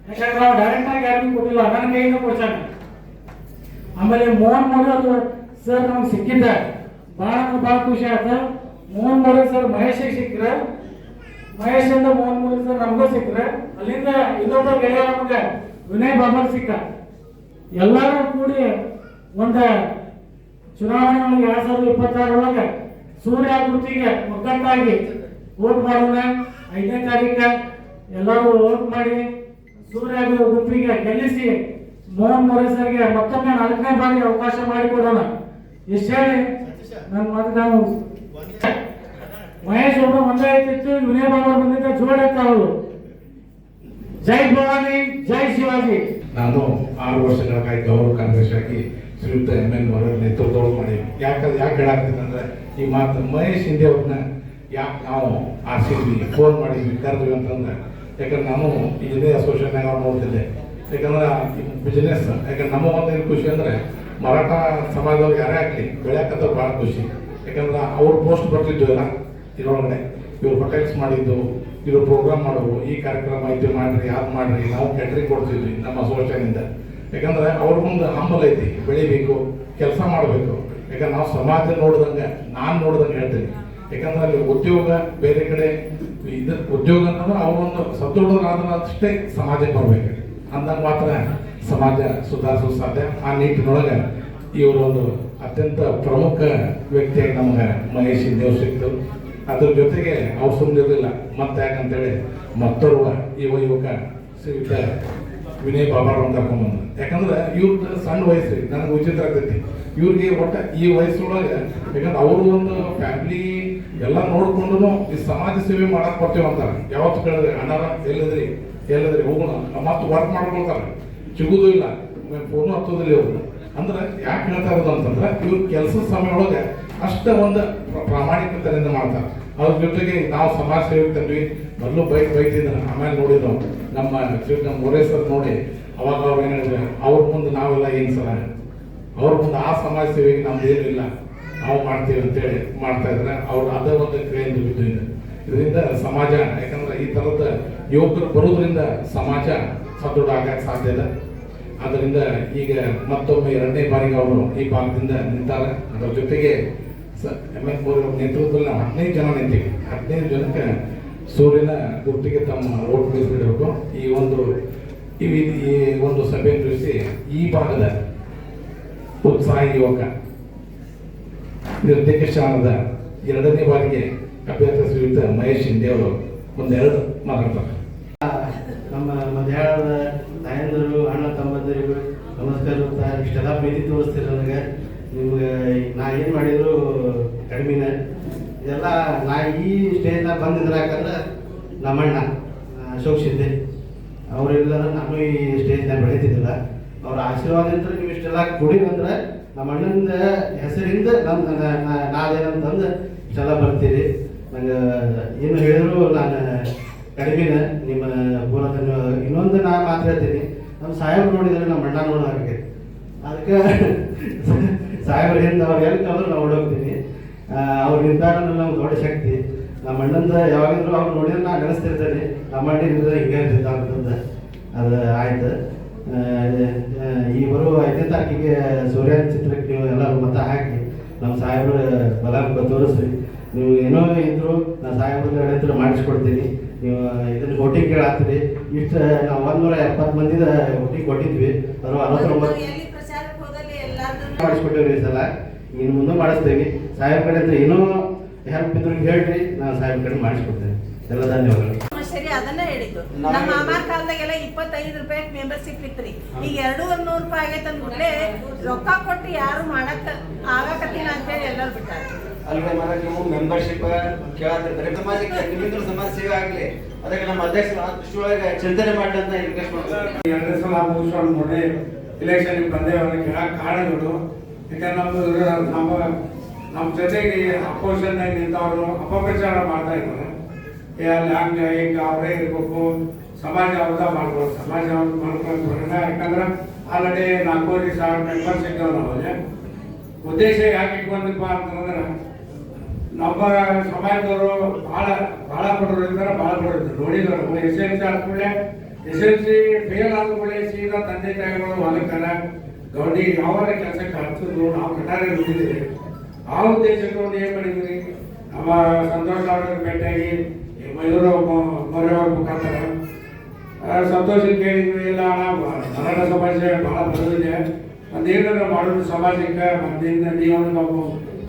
ಯಾಕಂದ್ರೆ ನಾವು ಡೈರೆಕ್ಟ್ ಆಗಿ ಯಾರಿಗೂ ಕೊಟ್ಟಿಲ್ಲ, ನನ್ನ ಕೈಯಿಂದ ಕೊಡ್ತಾನೆ. ಆಮೇಲೆ ಮೋಹನ್ ಮೊರೆ ಸರ್ ನಮ್ಗೆ ಸಿಕ್ಕಿದ್ದ ಭಾಳ ಖುಷಿ ಆಯ್ತ. ಮೋಹನ್ ಮೊರೆ ಸರ್ ಮಹೇಶಿಗೆ ಸಿಕ್ಕ್ರೆ, ಮಹೇಶಿಂದ ಮೋಹನ್ ಮೊರೆ ಸರ್ ನಮಗೂ ಸಿಕ್ಕ್ರೆ, ಅಲ್ಲಿಂದ ಇನ್ನೊಬ್ಬ ಗೆಳೆಯ ನಮಗೆ ವಿನಯ್ ಬಾಬರ್ ಸಿಕ್ಕ. ಎಲ್ಲರೂ ಕೂಡಿ ಒಂದು ಚುನಾವಣೆ 2026 ಒಳಗೆ ಸೂರ್ಯ ಗುರುತಿಗೆ ಒಗ್ಗಟ್ಟಾಗಿ ವೋಟ್ ಮಾಡೋಣ. 5ನೇ ತಾರೀಕು ಎಲ್ಲರೂ ವೋಟ್ ಮಾಡಿ ಸೂರ್ಯ ಗುರುತಿಗೆ ಗೆಲ್ಲಿಸಿ ಮೋಹನ್ ಮೊರೆ ಸರ್ಗೆ ಮತ್ತೊಮ್ಮೆ 4ನೇ ಬಾರಿ ಅವಕಾಶ ಮಾಡಿಕೊಡೋಣ. ಇಷ್ಟು ಹೇಳಿ ನನ್ನ ಮಾತು ನಾನು ಮಹೇಶ್ ಒಬ್ಬ ಒಂದೇ ಐತಿತ್ತು, ವಿನಯ್ ಬಾಬಾ ಬಂದಿದ್ದ ಜೋಡೈತ ಅವರು. ಜೈ ಭವಾನಿ, ಜೈ ಶಿವಾಜಿ. ನಾನು 6 ವರ್ಷಗಳ ಕಾಲ ಗೌರವ ಕಾರ್ಯದರ್ಶಿ ಆಗಿ ಶ್ರೀಯುತ ML ಮೊರೆ ನೇತೃತ್ವದೊಳಗೆ ಮಾಡೀವಿ. ಯಾಕೆ ಹೇಳಾಗ್ತೀನಿ ಅಂದ್ರೆ, ಈ ಮಾತು ಮಹೇಶ್ ಹಿಂದೆ ಅವ್ರನ್ನ ಯಾಕೆ ನಾವು ಆರಿಸಿದ್ವಿ, ಫೋನ್ ಮಾಡಿದ್ವಿ, ಕರೆದ್ವಿ ಅಂತಂದ್ರೆ, ಯಾಕಂದ್ರೆ ನಾನು ಇಂಜಿನಿಯರ್ ಅಸೋಸಿಯೇಷನ್ ಅವ್ರು ನೋಡ್ತಿದ್ದೆ. ಯಾಕಂದ್ರೆ ಬಿಸ್ನೆಸ್, ಯಾಕಂದ್ರೆ ನಮ್ಮ ಒಂದು ಖುಷಿ ಅಂದ್ರೆ ಮರಾಠ ಸಮಾಜದವ್ರು ಯಾರೇ ಆಗಲಿ ಬೆಳೆಯಕತ್ತ ಭಾಳ ಖುಷಿ. ಯಾಕಂದ್ರೆ ಅವ್ರು ಪೋಸ್ಟ್ ಬರ್ತಿದ್ವು ಎಲ್ಲ ಇದರೊಳಗಡೆ, ಇವ್ರು ಹೋಟೆಲ್ಸ್ ಮಾಡಿದ್ದು, ಇವರು ಪ್ರೋಗ್ರಾಮ್ ಮಾಡೋರು, ಈ ಕಾರ್ಯಕ್ರಮ ಐತಿ ಮಾಡ್ರಿ, ಯಾವ್ದು ಮಾಡ್ರಿ, ನಾವು ಕ್ಯಾಟ್ರಿಂಗ್ ಕೊಡ್ತಿದ್ವಿ ನಮ್ಮ ಅಸೋಸಿಯೇಷನಿಂದ. ಯಾಕಂದ್ರೆ ಅವ್ರ ಮುಂದೆ ಹಂಬಲ್ ಐತಿ, ಬೆಳಿಬೇಕು, ಕೆಲಸ ಮಾಡಬೇಕು. ಯಾಕಂದ್ರೆ ನಾವು ಸಮಾಜ ನೋಡ್ದಂಗೆ, ನಾನು ನೋಡ್ದಂಗೆ ಹೇಳ್ತೀನಿ. ಯಾಕಂದ್ರೆ ಅಲ್ಲಿ ಉದ್ಯೋಗ ಬೇರೆ ಕಡೆ ಇದು ಉದ್ಯೋಗ ಅಂತಂದ್ರೆ ಅವರೊಂದು ಸದೃಢರಾದಷ್ಟೇ ಸಮಾಜಕ್ಕೆ ಬರ್ಬೇಕು. ಅಂದಾಗ ಮಾತ್ರ ಸಮಾಜ ಸುಧಾರಿಸೋದು ಸಾಧ್ಯ. ಆ ನಿಟ್ಟಿನೊಳಗೆ ಇವರೊಂದು ಅತ್ಯಂತ ಪ್ರಮುಖ ವ್ಯಕ್ತಿಯಾಗಿ ನಮಗೆ ಮಹೇಶ್ ದೇವ್ ಸಿಕ್ತು. ಅದ್ರ ಜೊತೆಗೆ ಅವ್ರು ಸುಮ್ಮನಿರಲಿಲ್ಲ. ಮತ್ತೆ ಯಾಕಂತೇಳಿ ಮತ್ತೋರ್ವ ಯುವಕ ಶ್ರೀಯುತ ವಿನಯ್ ಬಾಬಾರವ್ರನ್ನ ಕರ್ಕೊಂಡ್ಬಂದು. ಯಾಕಂದ್ರೆ ಇವ್ರದ್ದು ಸಣ್ಣ ವಯಸ್ಸು ನನಗೆ ವಿಚಿತ್ರ ಆಗ್ತೈತಿ. ಇವ್ರಿಗೆ ಒಟ್ಟ ಈ ವಯಸ್ಸೊಳಗೆ, ಯಾಕಂದ್ರೆ ಅವರು ಒಂದು ಫ್ಯಾಮಿಲಿ ಎಲ್ಲ ನೋಡ್ಕೊಂಡು ಈ ಸಮಾಜ ಸೇವೆ ಮಾಡಕ್ ಬರ್ತೀವಿ ಅಂತಾರೆ. ಯಾವತ್ತು ಕೇಳಿದ್ರೆ ಅಣ್ಣಾರ ಎಲ್ಲದ್ರಿ ಹೋಗೋಣ, ಮತ್ತೆ ವರ್ಕ್ ಮಾಡ್ಕೊಳ್ತಾರೆ, ಸಿಗುದು ಇಲ್ಲ, ಫೋನು ಹತ್ತೋದಿಲ್ಲ ಇವ್ರು. ಅಂದ್ರೆ ಯಾಕೆ ಹೇಳ್ತಾ ಇರೋದು ಅಂತಂದ್ರೆ, ಇವ್ರ ಕೆಲಸದ ಸಮಯ ಒಳಗೆ ಅಷ್ಟ ಒಂದು ಪ್ರಾಮಾಣಿಕತೆಯಿಂದ ಮಾಡ್ತಾರೆ. ಅದ್ರ ಜೊತೆಗೆ ನಾವು ಸಮಾಜ ಸೇವೆ ತಂದ್ವಿ. ಮೊದಲು ಬೈತಿದ್ರು, ಆಮೇಲೆ ನೋಡಿದ್ರು ನಮ್ಮ ಮೊರೆ ಸರ್ ನೋಡಿ ಅವಾಗ ಅವ್ರು ಏನು ಹೇಳಿದ್ರೆ, ಅವ್ರ ಮುಂದೆ ನಾವೆಲ್ಲ ಏನು ಸಲ, ಅವ್ರ ಮುಂದೆ ಆ ಸಮಾಜ ಸೇವೆಗೆ ನಮ್ದು ಏನೂ ಇಲ್ಲ, ನಾವು ಮಾಡ್ತೀವಿ ಅಂತೇಳಿ ಮಾಡ್ತಾ ಇದ್ರೆ ಅವ್ರು ಅದೇ ಒಂದು ಕ್ರಿಯೆಯಿಂದ ಬಿದ್ದು. ಇದರಿಂದ ಸಮಾಜ, ಯಾಕಂದ್ರೆ ಈ ಥರದ ಯುವಕರು ಬರೋದ್ರಿಂದ ಸಮಾಜ ಸದೃಢ ಆಗಕ್ಕೆ ಸಾಧ್ಯ ಇದೆ. ಅದರಿಂದ ಈಗ ಮತ್ತೊಮ್ಮೆ 2ನೇ ಬಾರಿಗೆ ಅವರು ಈ ಭಾಗದಿಂದ ನಿಂತಾರೆ. ಅದರ ಜೊತೆಗೆ ML ಮೊರೆ ನೇತೃತ್ವದಲ್ಲಿ ನಾವು 15 ಜನ ನಿಂತೀವಿ. 15 ಜನಕ್ಕೆ ಸೂರ್ಯನ ಗುರುತಿಗೆ ತಮ್ಮ ಓಟ್ ಮೀಸಲಿಡಬೇಕು. ಈ ಒಂದು ಸಭೆ ತಿಳಿಸಿ ಈ ಭಾಗದ ಉತ್ಸಾಹಿ ಯುವಕ ನಿರ್ದೇಶಕ ಸ್ಥಾನದ 2ನೇ ಬಾರಿಗೆ ಅಭ್ಯರ್ಥಿ ಶ್ರೀಯುತ ಮಹೇಶ್ ಹಿಂದೆ ಅವರು ಒಂದೆರಡು ಮಾತಾಡ್ತಾರೆ. ನಮ್ಮ ಮಧ್ಯಾಹ್ನದ ತಾಯಂದಿರು ಅಣ್ಣ ತಮ್ಮಂದಿರಿಗೂ ನಮಸ್ಕಾರ. ಇಷ್ಟೆಲ್ಲ ಪ್ರೀತಿ ತೋರಿಸ್ತೀರಿ ನನಗೆ. ನಿಮ್ಗೆ ನಾ ಏನು ಮಾಡಿದ್ರು ಕಡಿಮೆನೇ. ಇದೆಲ್ಲ ನಾ ಈ ಸ್ಟೇಜ್ನಾಗ ಬಂದಿದ್ರಾಕಂದ್ರೆ ನಮ್ಮಣ್ಣ ಅಶೋಕ್ ಶಿಂದೆ ಅವರೆಲ್ಲ ನಾನು ಈ ಸ್ಟೇಜ್ನಾಗ ಬೆಳೀತಿದ್ದಿಲ್ಲ. ಅವ್ರ ಆಶೀರ್ವಾದ ಇದ್ರೆ ನೀವು ಇಷ್ಟೆಲ್ಲ ಕೊಡಿರಂದ್ರೆ ನಮ್ಮ ಅಣ್ಣನ ಹೆಸರಿಂದ ನಾವೇನಂತಂದು ಇಷ್ಟೆಲ್ಲ ಬರ್ತೀರಿ. ನಂಗೆ ಏನು ಹೇಳಿದ್ರು ನಾನು ಕಡಿಮೆನ ನಿಮ್ಮ ಪೂರಕ. ಇನ್ನೊಂದು ನಾ ಮಾತು ಹೇಳ್ತೀನಿ, ನಮ್ಮ ಸಾಹೇಬ್ರು ನೋಡಿದರೆ ನಮ್ಮ ಅಣ್ಣ ನೋಡೋ ಹಾಗೆ. ಅದಕ್ಕೆ ಸಾಹೇಬ್ರ ಹಿಂದೆ ಅವ್ರು ಎಲ್ಲಿ ಕಳೆದ್ರು ನಾವು ಓಡೋಗ್ತೀನಿ. ಅವ್ರ ನಿರ್ಧಾರ ನಮ್ಗೆ ದೊಡ್ಡ ಶಕ್ತಿ. ನಮ್ಮ ಅಣ್ಣಂದ ಯಾವಾಗಿದ್ರು ಅವ್ರು ನೋಡಿದ್ರೆ ನಾ ನೆನೆಸ್ತಿರ್ತೇನೆ, ನಮ್ಮ ಅಣ್ಣ ಹಿಂಗೆ ಇರ್ತಿದ್ದ ಅಂತಂದು. ಅದು ಆಯ್ತು. ಈ ಬರೋ 5ನೇ ತಾರೀಕಿಗೆ ಸೂರ್ಯ ಚಿತ್ರಕ್ಕೆ ನೀವು ಎಲ್ಲರೂ ಮತ ಹಾಕಿ ನಮ್ಮ ಸಾಹೇಬ್ರ ಬಲ ತೋರಿಸ್ರಿ. ನೀವು ಏನೋ ಇದ್ರು ನಾನು ಸಾಹೇಬ್ರ ಹತ್ರ ಮಾಡಿಸ್ಕೊಡ್ತೀನಿ. ನೀವು ಇದನ್ನು ವೋಟಿಂಗ್ ಕೇಳಾತ್ರಿ. ಇಷ್ಟು ನಾವು 170 ಮಂದಿದ ವೋಟಿಂಗ್ ಕೊಟ್ಟಿದ್ವಿ. ಅದು 69 ಮಾಡಿಸ್ಕೊಟ್ಟೇವ್ರಿ. ಈ ಸಲ ಇನ್ನು ಮುಂದೆ ಮಾಡಿಸ್ತೇವೆ. ಸಾಹೇಬ್ ಕಡೆ ಅಂತ ಏನೋ ಹೆಲ್ಪ್ ಇದ್ರು ಹೇಳ್ರಿ, ನಾನು ಸಾಹೇಬ್ ಕಡೆ ಮಾಡಿಸ್ಕೊಡ್ತೇನೆ. ಎಲ್ಲ ಧನ್ಯವಾದಗಳು. ಸರಿ, ಅದನ್ನ ಹೇಳಿದ್ದು. ನಮ್ಮ ಮಾಮಾರ ಕಾಲದಾಗೆಲ್ಲ 25 ರೂಪಾಯಿ ಮೆಂಬರ್ಶಿಪ್ ಇತ್ರಿ. ಈಗ 200 ರೂಪಾಯಿ ಆಗೈತೆ ಅಂದ್ಬಿಟ್ಲೆ ರೊಕ್ಕ ಕೊಟ್ಟು ಯಾರು ಮಾಡಕ್ ಆಗಕತ್ತಿನ ಅಂತೇಳಿ ಎಲ್ಲರೂ ಬಿಟ್ಟಾರೆ. ಅಲ್ವೇ ಮರ ನೀವು ಮೆಂಬರ್ಶಿಪ್ ಕೇಳತ್ತಿರ್ತಾರೆ. ಸಮಾಜಕ್ಕೆ ನಿಮ್ಮಿಂದ ಸಮಾಜ ಸೇವೆ ಆಗಲಿ, ಅದಕ್ಕೆ ನಮ್ಮ ಅಧ್ಯಕ್ಷರು ಆ ದೃಷ್ಟಿಯೊಳಗೆ ಚಿಂತನೆ ಮಾಡಿ ಅಂತ ರಿಕ್ವೆಸ್ಟ್ ಮಾಡ್ತಾರೆ. 2 ಸಲ ಮುಗಿಸ್ಕೊಂಡು ನೋಡಿ ಇಲೆಕ್ಷನ್ಗೆ ಬಂದೇ ಅವ್ರಿಗೆ ಕೇಳಕ್ಕೆ ಕಾರಣಗಳು. ಯಾಕಂದ್ರೆ ನಮ್ಮ ಜೊತೆಗೆ ಅಪೋಸಿಷನ್ನಾಗ ನಿಂತವರು ಅಪಪ್ರಚಾರ ಮಾಡ್ತಾ ಇದ್ದಾರೆ. ಅಲ್ಲಿ ಹಂಗೆ ಹಿಂಗೆ ಅವರೇ ಇರಬೇಕು, ಸಮಾಜ ಅವ್ರದ ಮಾಡ್ಬೋದು, ಸಮಾಜ ಅವ್ರದ್ದು ಮಾಡ್ಕೊಂಡು. ಯಾಕಂದ್ರೆ ಆಲ್ರೆಡಿ 4,000 ಮೆಂಬರ್ಸ್ ಇದ್ದಾವೆ ನಾವಲ್ಲಿ. ಉದ್ದೇಶ ಯಾಕೆ ಇಟ್ಕೊಂಡಪ್ಪ ಅಂತಂದ್ರೆ ನಮ್ಮ ಸಮಾಜದವರು ಭಾಳ ಬಡವರಿದ್ದಾರೆ, ಭಾಳ ಬಡವರಿದ್ದಾರೆ ನೋಡಿದವರು. SLC ಆದ್ಮೇಲೆ SLC ಫೇಲ್ ಆದ್ಮೇಲೆ ಸೀದಾ ತಂದೆ ತಾಯಿಗಳು ಹೊಲಕ್ಕಲ್ಲ ಗೌಡಿ ಯಾವ ಕೆಲಸಕ್ಕೆ ಹಚ್ಚಿದ್ರು ನಾವು ಕಟಾರೆ ದುಡಿದಿದ್ದೀವಿ. ಆ ಉದ್ದೇಶಕ್ಕೆ ಏನು ಮಾಡಿದ್ವಿ, ನಮ್ಮ ಸಂತೋಷ್ ಅವ್ರಿಗೆ ಭೇಟಿಯಾಗಿ ಮಯೂರ ಮೊರೆಯವ್ರ ಮುಖಾಂತರ ಸಂತೋಷ ಕೇಳಿದ್ವಿ. ಇಲ್ಲ ಮರಾಠ ಸಮಾಜ ಭಾಳ ಬರೋದಿದೆ, ಒಂದೇನಾದ್ರು ಮಾಡೋದು ಸಮಾಜಕ್ಕೆ ಒಂದಿಂದ ನೀವು ನಾವು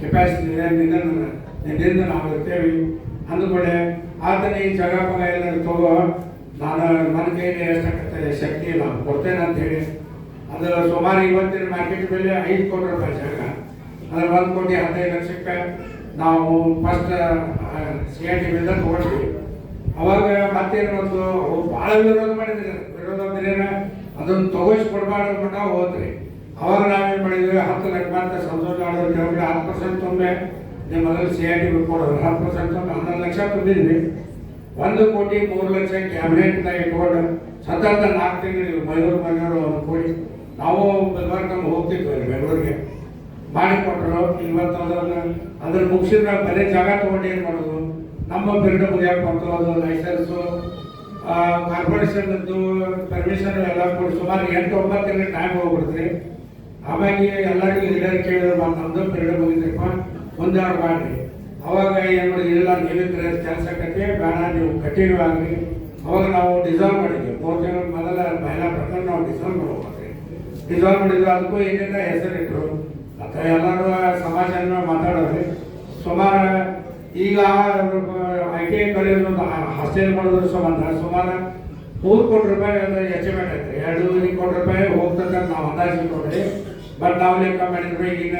ಕೆಪಾಸಿಟಿ ಇದೆ, ನಿನ್ನಿಂದ ನಾವು ಇರ್ತೇವೆ ಅಂದ್ಕೊಂಡೆ. ಆತನ ಈ ಜಾಗ ಪಗ ಎಲ್ಲ ತಗೋ, ನಾನು ನನ್ನ ಕೈಲಿ ಎಷ್ಟಾಗತ್ತೆ ಶಕ್ತಿ ನಾನು ಕೊಡ್ತೇನೆ ಅಂತೇಳಿ. ಅದು ಸುಮಾರು ಇವತ್ತಿನ ಮಾರ್ಕೆಟ್ ಬೆಲೆ 5 ಕೋಟಿ ರೂಪಾಯಿ ಜಾಗ. ಅಂದ್ರೆ 1,15,00,000 ನಾವು ಫಸ್ಟ್ CIT ಬಿಲ್ದ ತಗೊಂಡ್ವಿ. ಅವಾಗ ಮತ್ತೇನು ಒಂದು ಭಾಳ ವಿರೋಧ ಮಾಡಿದ್ರೆ ಅದನ್ನು ತಗೋಸ್ಕೊಡ್ಬಾರ್ದು ಮಟ್ಟ ಹೋದ್ರಿ. ಅವಾಗ ನಾವೇನು ಮಾಡಿದ್ವಿ, 10 ಲಕ್ಷ ಅಂತ ಸಂತೋಷ ಮಾಡೋದು 10% ತುಂಬೆ ನೀವು ಮೊದಲು CIT ಬಿಲ್ ಕೊಡೋದು. 10% ತುಂಬೆ 11 ಲಕ್ಷ ತುಂಬಿದ್ವಿ. 1,03,00,000 ಕ್ಯಾಬಿನೆಟ್ನಾಗ ಇಟ್ಕೊಂಡು ಸತತ 4 ತಿಂಗಳು ಮೈಸೂರು 1 ಕೋಟಿ ನಾವು ಬೆಲ್ಬಾರ್ಕಂಬ ಹೋಗ್ತಿದ್ವಿ ಬೆಂಗಳೂರಿಗೆ ಮಾಡಿಕೊಟ್ರು. ಇವತ್ತು ಅದನ್ನು ಮುಗಿಸಿದ್ರೆ ಬರೀ ಜಾಗ ತೊಗೊಂಡು ಏನು ಮಾಡೋದು, ನಮ್ಮ ಪಿರಿಯಡ್ ಮುಗಿಯಕ್ಕೆ ಬಂತು. ಅದು ಲೈಸೆನ್ಸು ಕಾರ್ಪೊರೇಷನ್ದು ಪರ್ಮಿಷನ್ ಎಲ್ಲ ಕೊಟ್ಟು ಸುಮಾರು 8-9 ತಿಂಗಳು ಟೈಮ್ ಹೋಗ್ಬಿಡ್ತೀರಿ. ಆಮೇಲೆ ಎಲ್ಲರಿಗೂ ಹಿರಿಯರು ಕೇಳಿದ್ರು, ನಮ್ಮದು ಪಿರಿಯಡ್ ಮುಗಿದ್ರಪ್ಪ ಮುಂದೆ ಅವ್ರು ಮಾಡಿರಿ. ಅವಾಗ ಏನು ಮಾಡಿದ್ವಿ, ಇಲ್ಲ ನೀವಿದ್ರೆ ಕೆಲಸ ಕಟ್ಟಿ ಬೇಡ ನೀವು ಕಂಟಿನ್ಯೂ ಆಗಲಿ. ಅವಾಗ ನಾವು ಡಿಸಾಲ್ವ್ ಮಾಡಿದ್ವಿ. 3 ತಿಂಗಳ ಮೊದಲ ಮಹಿಳಾ ಪ್ರಕರಣ ನಾವು ಡಿಸಾಲ್ವ್ ಮಾಡ್ಬೇಕು. ಡಿಸಾಲ್ವ್ ಮಾಡಿದ್ವಿ. ಅದಕ್ಕೂ ಏನೇನ ಹೆಸರಿಟ್ಟರು ಮತ್ತು ಎಲ್ಲರೂ ಸಮಾಜನ ಮಾತಾಡೋರಿ. ಸುಮಾರು ಈಗ ITI ಕಾಲೇಜ್ ಒಂದು ಹಾಸ್ಟೆಲ್ ಮಾಡೋದ್ರ ಸಂಬಂಧ ಸುಮಾರು 3 ಕೋಟಿ ರೂಪಾಯಿ ಎಸ್ಟಿಮೇಟ್ ಐತೆ. 2 ಕೋಟಿ ರೂಪಾಯಿ ಹೋಗ್ತಕ್ಕ ನಾವು ಅಂದಾಜು ಇಟ್ಕೊಂಡ್ರಿ. ಬಟ್ ನಾವು ಲೆಕ್ಕ ಮಾಡಿದ್ರೆ ಈಗ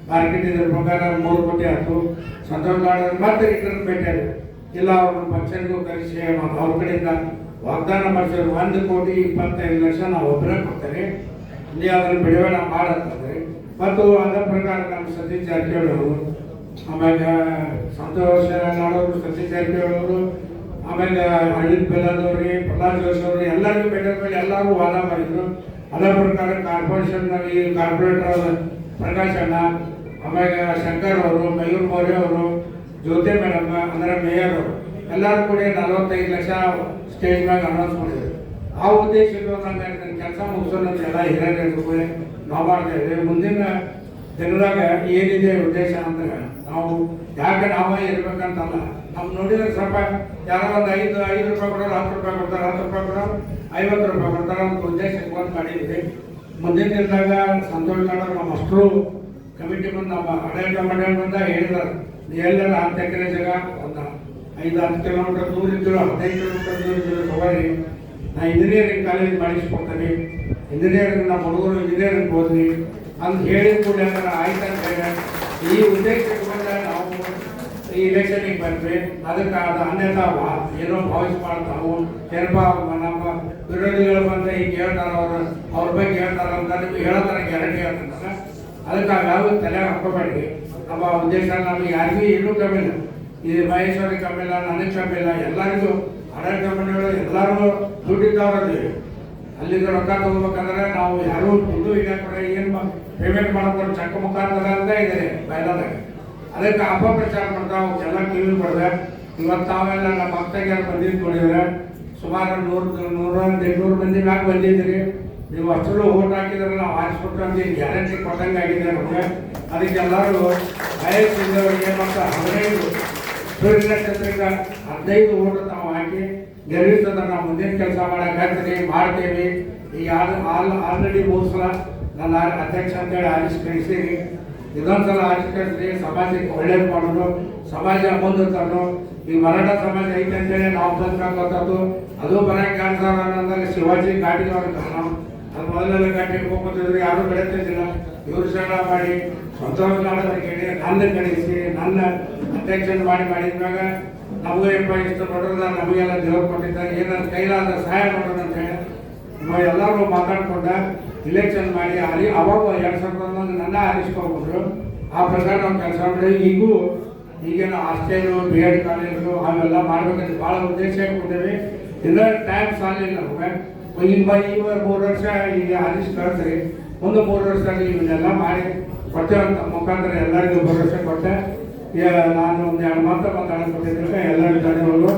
ಮಾರ್ಕೆಟ್ ಇದ್ರ ಪ್ರಕಾರ 3 ಕೋಟಿ ಆಯ್ತು. ಸಂತೋಷ್ ಗಾರ್ಡನ್ ಮತ್ತೆ ರಿಟರ್ನ್ ಭೇಟಿಯಾಗ ಇಲ್ಲ ಅವ್ರನ್ನ ಫಂಕ್ಷನ್ಗೂ ಕರೆಸಿ ಅವ್ರ ಕಡೆಯಿಂದ ವಾಗ್ದಾನ ಮಾಡಿಸಿದ್ರು 1,25,00,000 ನಾವು ಒಬ್ಬರೇ ಕೊಡ್ತೇನೆ, ನೀವು ಅದನ್ನು ಬಿಡುಗಡೆ ಮಾಡತ್ತಂದ್ರೆ. ಮತ್ತು ಅದರ ಪ್ರಕಾರ ನಮ್ಮ ಸತೀಶ್ ಜಾರಕಿಹೊಳಿ ಅವರು, ಆಮೇಲೆ ಸಂತೋಷ್ ನಾಡೋರು, ಸತೀಶ್ ಜಾರಕಿಹೊಳಿ ಅವರು, ಆಮೇಲೆ ಅರವಿಂದ್ ಬೆಲ್ಲದವ್ರಿಗೆ, ಪ್ರಹ್ಲಾದ್ ಜೋಶಿ ಅವರು ಎಲ್ಲರಿಗೂ ಬೇರೆ ಎಲ್ಲರೂ ವಾದ ಮಾಡಿದ್ರು. ಅದರ ಪ್ರಕಾರ ಕಾರ್ಪೊರೇಷನ್ ಈ ಕಾರ್ಪೊರೇಟರ್ ಪ್ರಕಾಶ್ ಅಣ್ಣ, ಆಮೇಲೆ ಶಂಕರ್ ಅವರು, ಮಯೂರ್ ಮೌರ್ಯ ಅವರು, ಜ್ಯೋತಿ ಮೇಡಮ್ ಅಂದರೆ ಮೇಯರ್ ಅವರು ಎಲ್ಲರೂ ಕೂಡ 45 ಲಕ್ಷ ಸ್ಟೇಜ್ ಮ್ಯಾಗ ಅನೌನ್ಸ್ ಮಾಡಿದ್ರು. ಆ ಉದ್ದೇಶಕ್ಕೆ ನನ್ನ ಕೆಲಸ ಮುಗಿಸೋಣ ಎಲ್ಲ ಹಿರಿಯರು ಕೂಡ ನಾವು ಮಾಡ್ತಾ ಇದ್ದೇವೆ. ಮುಂದಿನ ದಿನದಾಗ ಏನಿದೆ ಉದ್ದೇಶ ಅಂದ್ರೆ ನಾವು ಯಾಕೆ ನಾವೇ ಇರ್ಬೇಕಂತಲ್ಲ, ನಾವು ನೋಡಿದ್ರೆ ಸ್ವಲ್ಪ ಯಾರೋ ಒಂದು 5 ರೂಪಾಯಿ ಕೊಡೋರು 10 ರೂಪಾಯಿ ಕೊಡ್ತಾರೆ, 10 ರೂಪಾಯಿ ಕೊಡೋರು 50 ರೂಪಾಯಿ ಕೊಡ್ತಾರೆ ಅಂತ ಉದ್ದೇಶಕ್ಕೆ ಬಂದು ಮಾಡಿದ್ವಿ. ಮುಂದಿನ ದಿನದಾಗ ಸಂತೋಷ್ ಗಾರ್ಡನ್ ನಮ್ಮ ಅಷ್ಟರು ಕಮಿಟಿ ಬಂದು ನಮ್ಮ ಆಡಳಿತ ಮಂಡಳಿ ಬಂದ ಹೇಳಿದಾರೆ, ಎಲ್ಲರ 10 ಎಕರೆ ಜಾಗ ಒಂದು 5-10 ಕಿಲೋಮೀಟರ್ ದೂರ ಇದ್ರು, 15 ಕಿಲೋಮೀಟರ್ ದೂರ ಇದ್ರು ತಗೊಳ್ಳಿ, ನಾ ಇಂಜಿನಿಯರಿಂಗ್ ಕಾಲೇಜ್ ಮಾಡಿಸ್ಕೊಡ್ತೀನಿ, ಇಂಜಿನಿಯರಿಂಗ್ ನಮ್ಮ ಹುಡುಗರು ಇಂಜಿನಿಯರಿಂಗ್ ಓದ್ಲಿ ಅಂತ ಹೇಳಿದ ಕೂಡ ಆಯ್ತು ಅಂತ ಹೇಳಿ ಈ ಉದ್ದೇಶಕ್ಕೆ ಬಂದ ನಾವು ಈ ಇಲೆಕ್ಷನಿಗೆ ಬಂದ್ವಿ. ಅದಕ್ಕೆ ಅದು ಅನ್ಯತಾ ಏನೋ ಭಾವಿಸ್ಬಾರ್ದು. ಏನಪ್ಪ ನಮ್ಮ ವಿರೋಧಿಗಳು ಬಂದ ಈಗ ಹೇಳ್ತಾರೆ, ಅವ್ರ ಬಗ್ಗೆ ಹೇಳ್ತಾರೆ ಅಂತ ನಿಮ್ಗೆ ಹೇಳೋತರ ಗ್ಯಾರಂಟಿ ಹೇಳ್ತಾರೆ. ಅದಕ್ಕೆ ಯಾವ ತಲೆ ಹಾಕೋಬೇಡಿ. ನಮ್ಮ ಉದ್ದೇಶ ನಮಗೆ ಯಾರಿಗೂ ಏನೂ ಕಮ್ಮಿ ಇಲ್ಲ. ಈ ಮಹೇಶ್ವರಿ ಕಮ್ಮಿ ಇಲ್ಲ, ನನಗೆ ಕಮ್ಮಿ ಇಲ್ಲ. ಎಲ್ಲರಿಗೂ ಆಡಳಿತ ಮಂಡಳಿಗಳು ಎಲ್ಲರೂ ದುಡ್ಡಿದ್ದವ್ರಲ್ಲಿ ಅಲ್ಲಿಂದ ರೊಕ್ಕ ತಗೋಬೇಕಂದ್ರೆ ನಾವು ಯಾರೂ ದುಡ್ಡು ಈಗ ಕೂಡ ಏನು ಪೇಮೆಂಟ್ ಮಾಡ್ಕೊಂಡು ಚಕ್ಕ ಮುಖಾಂತರ ಅಂತ ಇದೆ ಬಯಲಾದಾಗ. ಅದಕ್ಕೆ ಅಪಪ್ರಚಾರ ಮಾಡ್ತಾವೆ, ಎಲ್ಲ ಕಿವಿ ಕೊಡ್ದೆ. ಇವತ್ತು ತಾವೆಲ್ಲ ನಮ್ಮ ಭಕ್ತಗೆ ಬಂದಿದ್ದು ನೋಡಿದ್ರೆ ಸುಮಾರು 100-200 ಮಂದಿ ಮ್ಯಾಗ ಬಂದಿದ್ದೀರಿ. ನೀವು ಅಷ್ಟರಲ್ಲೂ ಓಟ್ ಹಾಕಿದ್ರೆ ನಾವು ಆರಿಸ್ಬಿಟ್ಟು ಅಂತ ಗ್ಯಾರಂಟಿ ಕೊಟ್ಟಂಗೆ ಆಗಿದೆ ನಮಗೆ. ಅದಕ್ಕೆ ಎಲ್ಲರೂ ವಯಸ್ಸಿದ್ದವರಿಗೆ ಮತ್ತು 15 ಸೂರ್ಯ ನಕ್ಷತ್ರಕ್ಕೆ 15 ಓಟ್ ನಾವು ಹಾಕಿ ಗೆಲ್ಲಿಸ್ತಂದ್ರೆ ನಾವು ಮುಂದಿನ ಕೆಲಸ ಮಾಡಕ್ಕೆ ಮಾಡ್ತೇವೆ. ಈಗ ಆಲ್ರೆಡಿ 3 ಸಲ ನನ್ನ ಅಧ್ಯಕ್ಷ ಅಂತೇಳಿ ಆರಿಸ್ಕರಿಸಿರಿ. ಇದೊಂದ್ಸಲ ಆರಿಸ್ಕರಿಸಿ ಸಮಾಜಕ್ಕೆ ಒಳ್ಳೇದು ಮಾಡೋದು, ಸಮಾಜ ಮುಂದೆ ತರೋ. ಈ ಮರಾಠ ಸಮಾಜ ಐತೆ ಅಂತೇಳಿ ನಾವು ಬಂದು ಅದು ಬರೋಕ್ಕೆ ಕೆಲಸ ಅನ್ನೋದಾಗ ಶಿವಾಜಿ ಘಾಟಿದವ್ರ ಕಾರಣ. ಅದು ಮೊದಲೆಲ್ಲ ಘಾಟಿ ಹೋಗ್ಕೊತಿದ್ರು, ಯಾರೂ ಬೆಳೆತಿದ್ದಿಲ್ಲ. ಇವರು ಸಂಗ್ರಹ ಮಾಡಿ ಸಂತೋಷ ಮಾಡೋದಕ್ಕೆ ನನ್ನ ಕಳಿಸಿ ನನ್ನ ಅಧ್ಯಕ್ಷನ್ ಮಾಡಿದ್ಮ್ಯಾಗ ನಮಗೂ ಇಷ್ಟು ನೋಡೋದ ನಮಗೆಲ್ಲ ದೇವ್ರು ಕೊಟ್ಟಿದ್ದಾರೆ, ಏನಾದ್ರು ಕೈಲಾದ ಸಹಾಯ ಮಾಡೋಣ ಅಂತ ಹೇಳಿ ನಾವು ಎಲ್ಲರೂ ಮಾತಾಡ್ಕೊಂಡ ಇಲೆಕ್ಷನ್ ಮಾಡಿ ಅಲ್ಲಿ ಅವಾಗ 2011 ನನ್ನ ಆರಿಸ್ಕೊಬೋದು. ಆ ಪ್ರಕಾರ ನಾವು ಕೆಲಸ ಮಾಡಿ ಈಗೇನು ಹಾಸ್ಟೆಲು BEd ಕಾಲೇಜು ಅವೆಲ್ಲ ಮಾಡ್ಬೇಕಂತ ಭಾಳ ಉದ್ದೇಶ ಕೊಟ್ಟಿವಿ. ಇನ್ನೂ ಟೈಮ್ ಸಾಲಿಲ್ಲ ನಮಗೆ. ಈಗ 3 ವರ್ಷ ಈಗ ಆರಿಸಿ ಕಳಿಸ್ರಿ, ಮುಂದೆ 3 ವರ್ಷದಲ್ಲಿ ಇವನ್ನೆಲ್ಲ ಮಾಡಿ ಕೊಟ್ಟೇವಂತ ಮುಖಾಂತರ ಎಲ್ಲರಿಗೂ ಭರವಸೆ ಕೊಟ್ಟೆ. ನಾನು ಒಂದು 2 ಮಾತು ಮಾತಾಡೋಕೆ ಕೊಟ್ಟಿದ್ರೆ ಎಲ್ಲರಿಗೂ ಧನ್ಯವಾದಗಳು.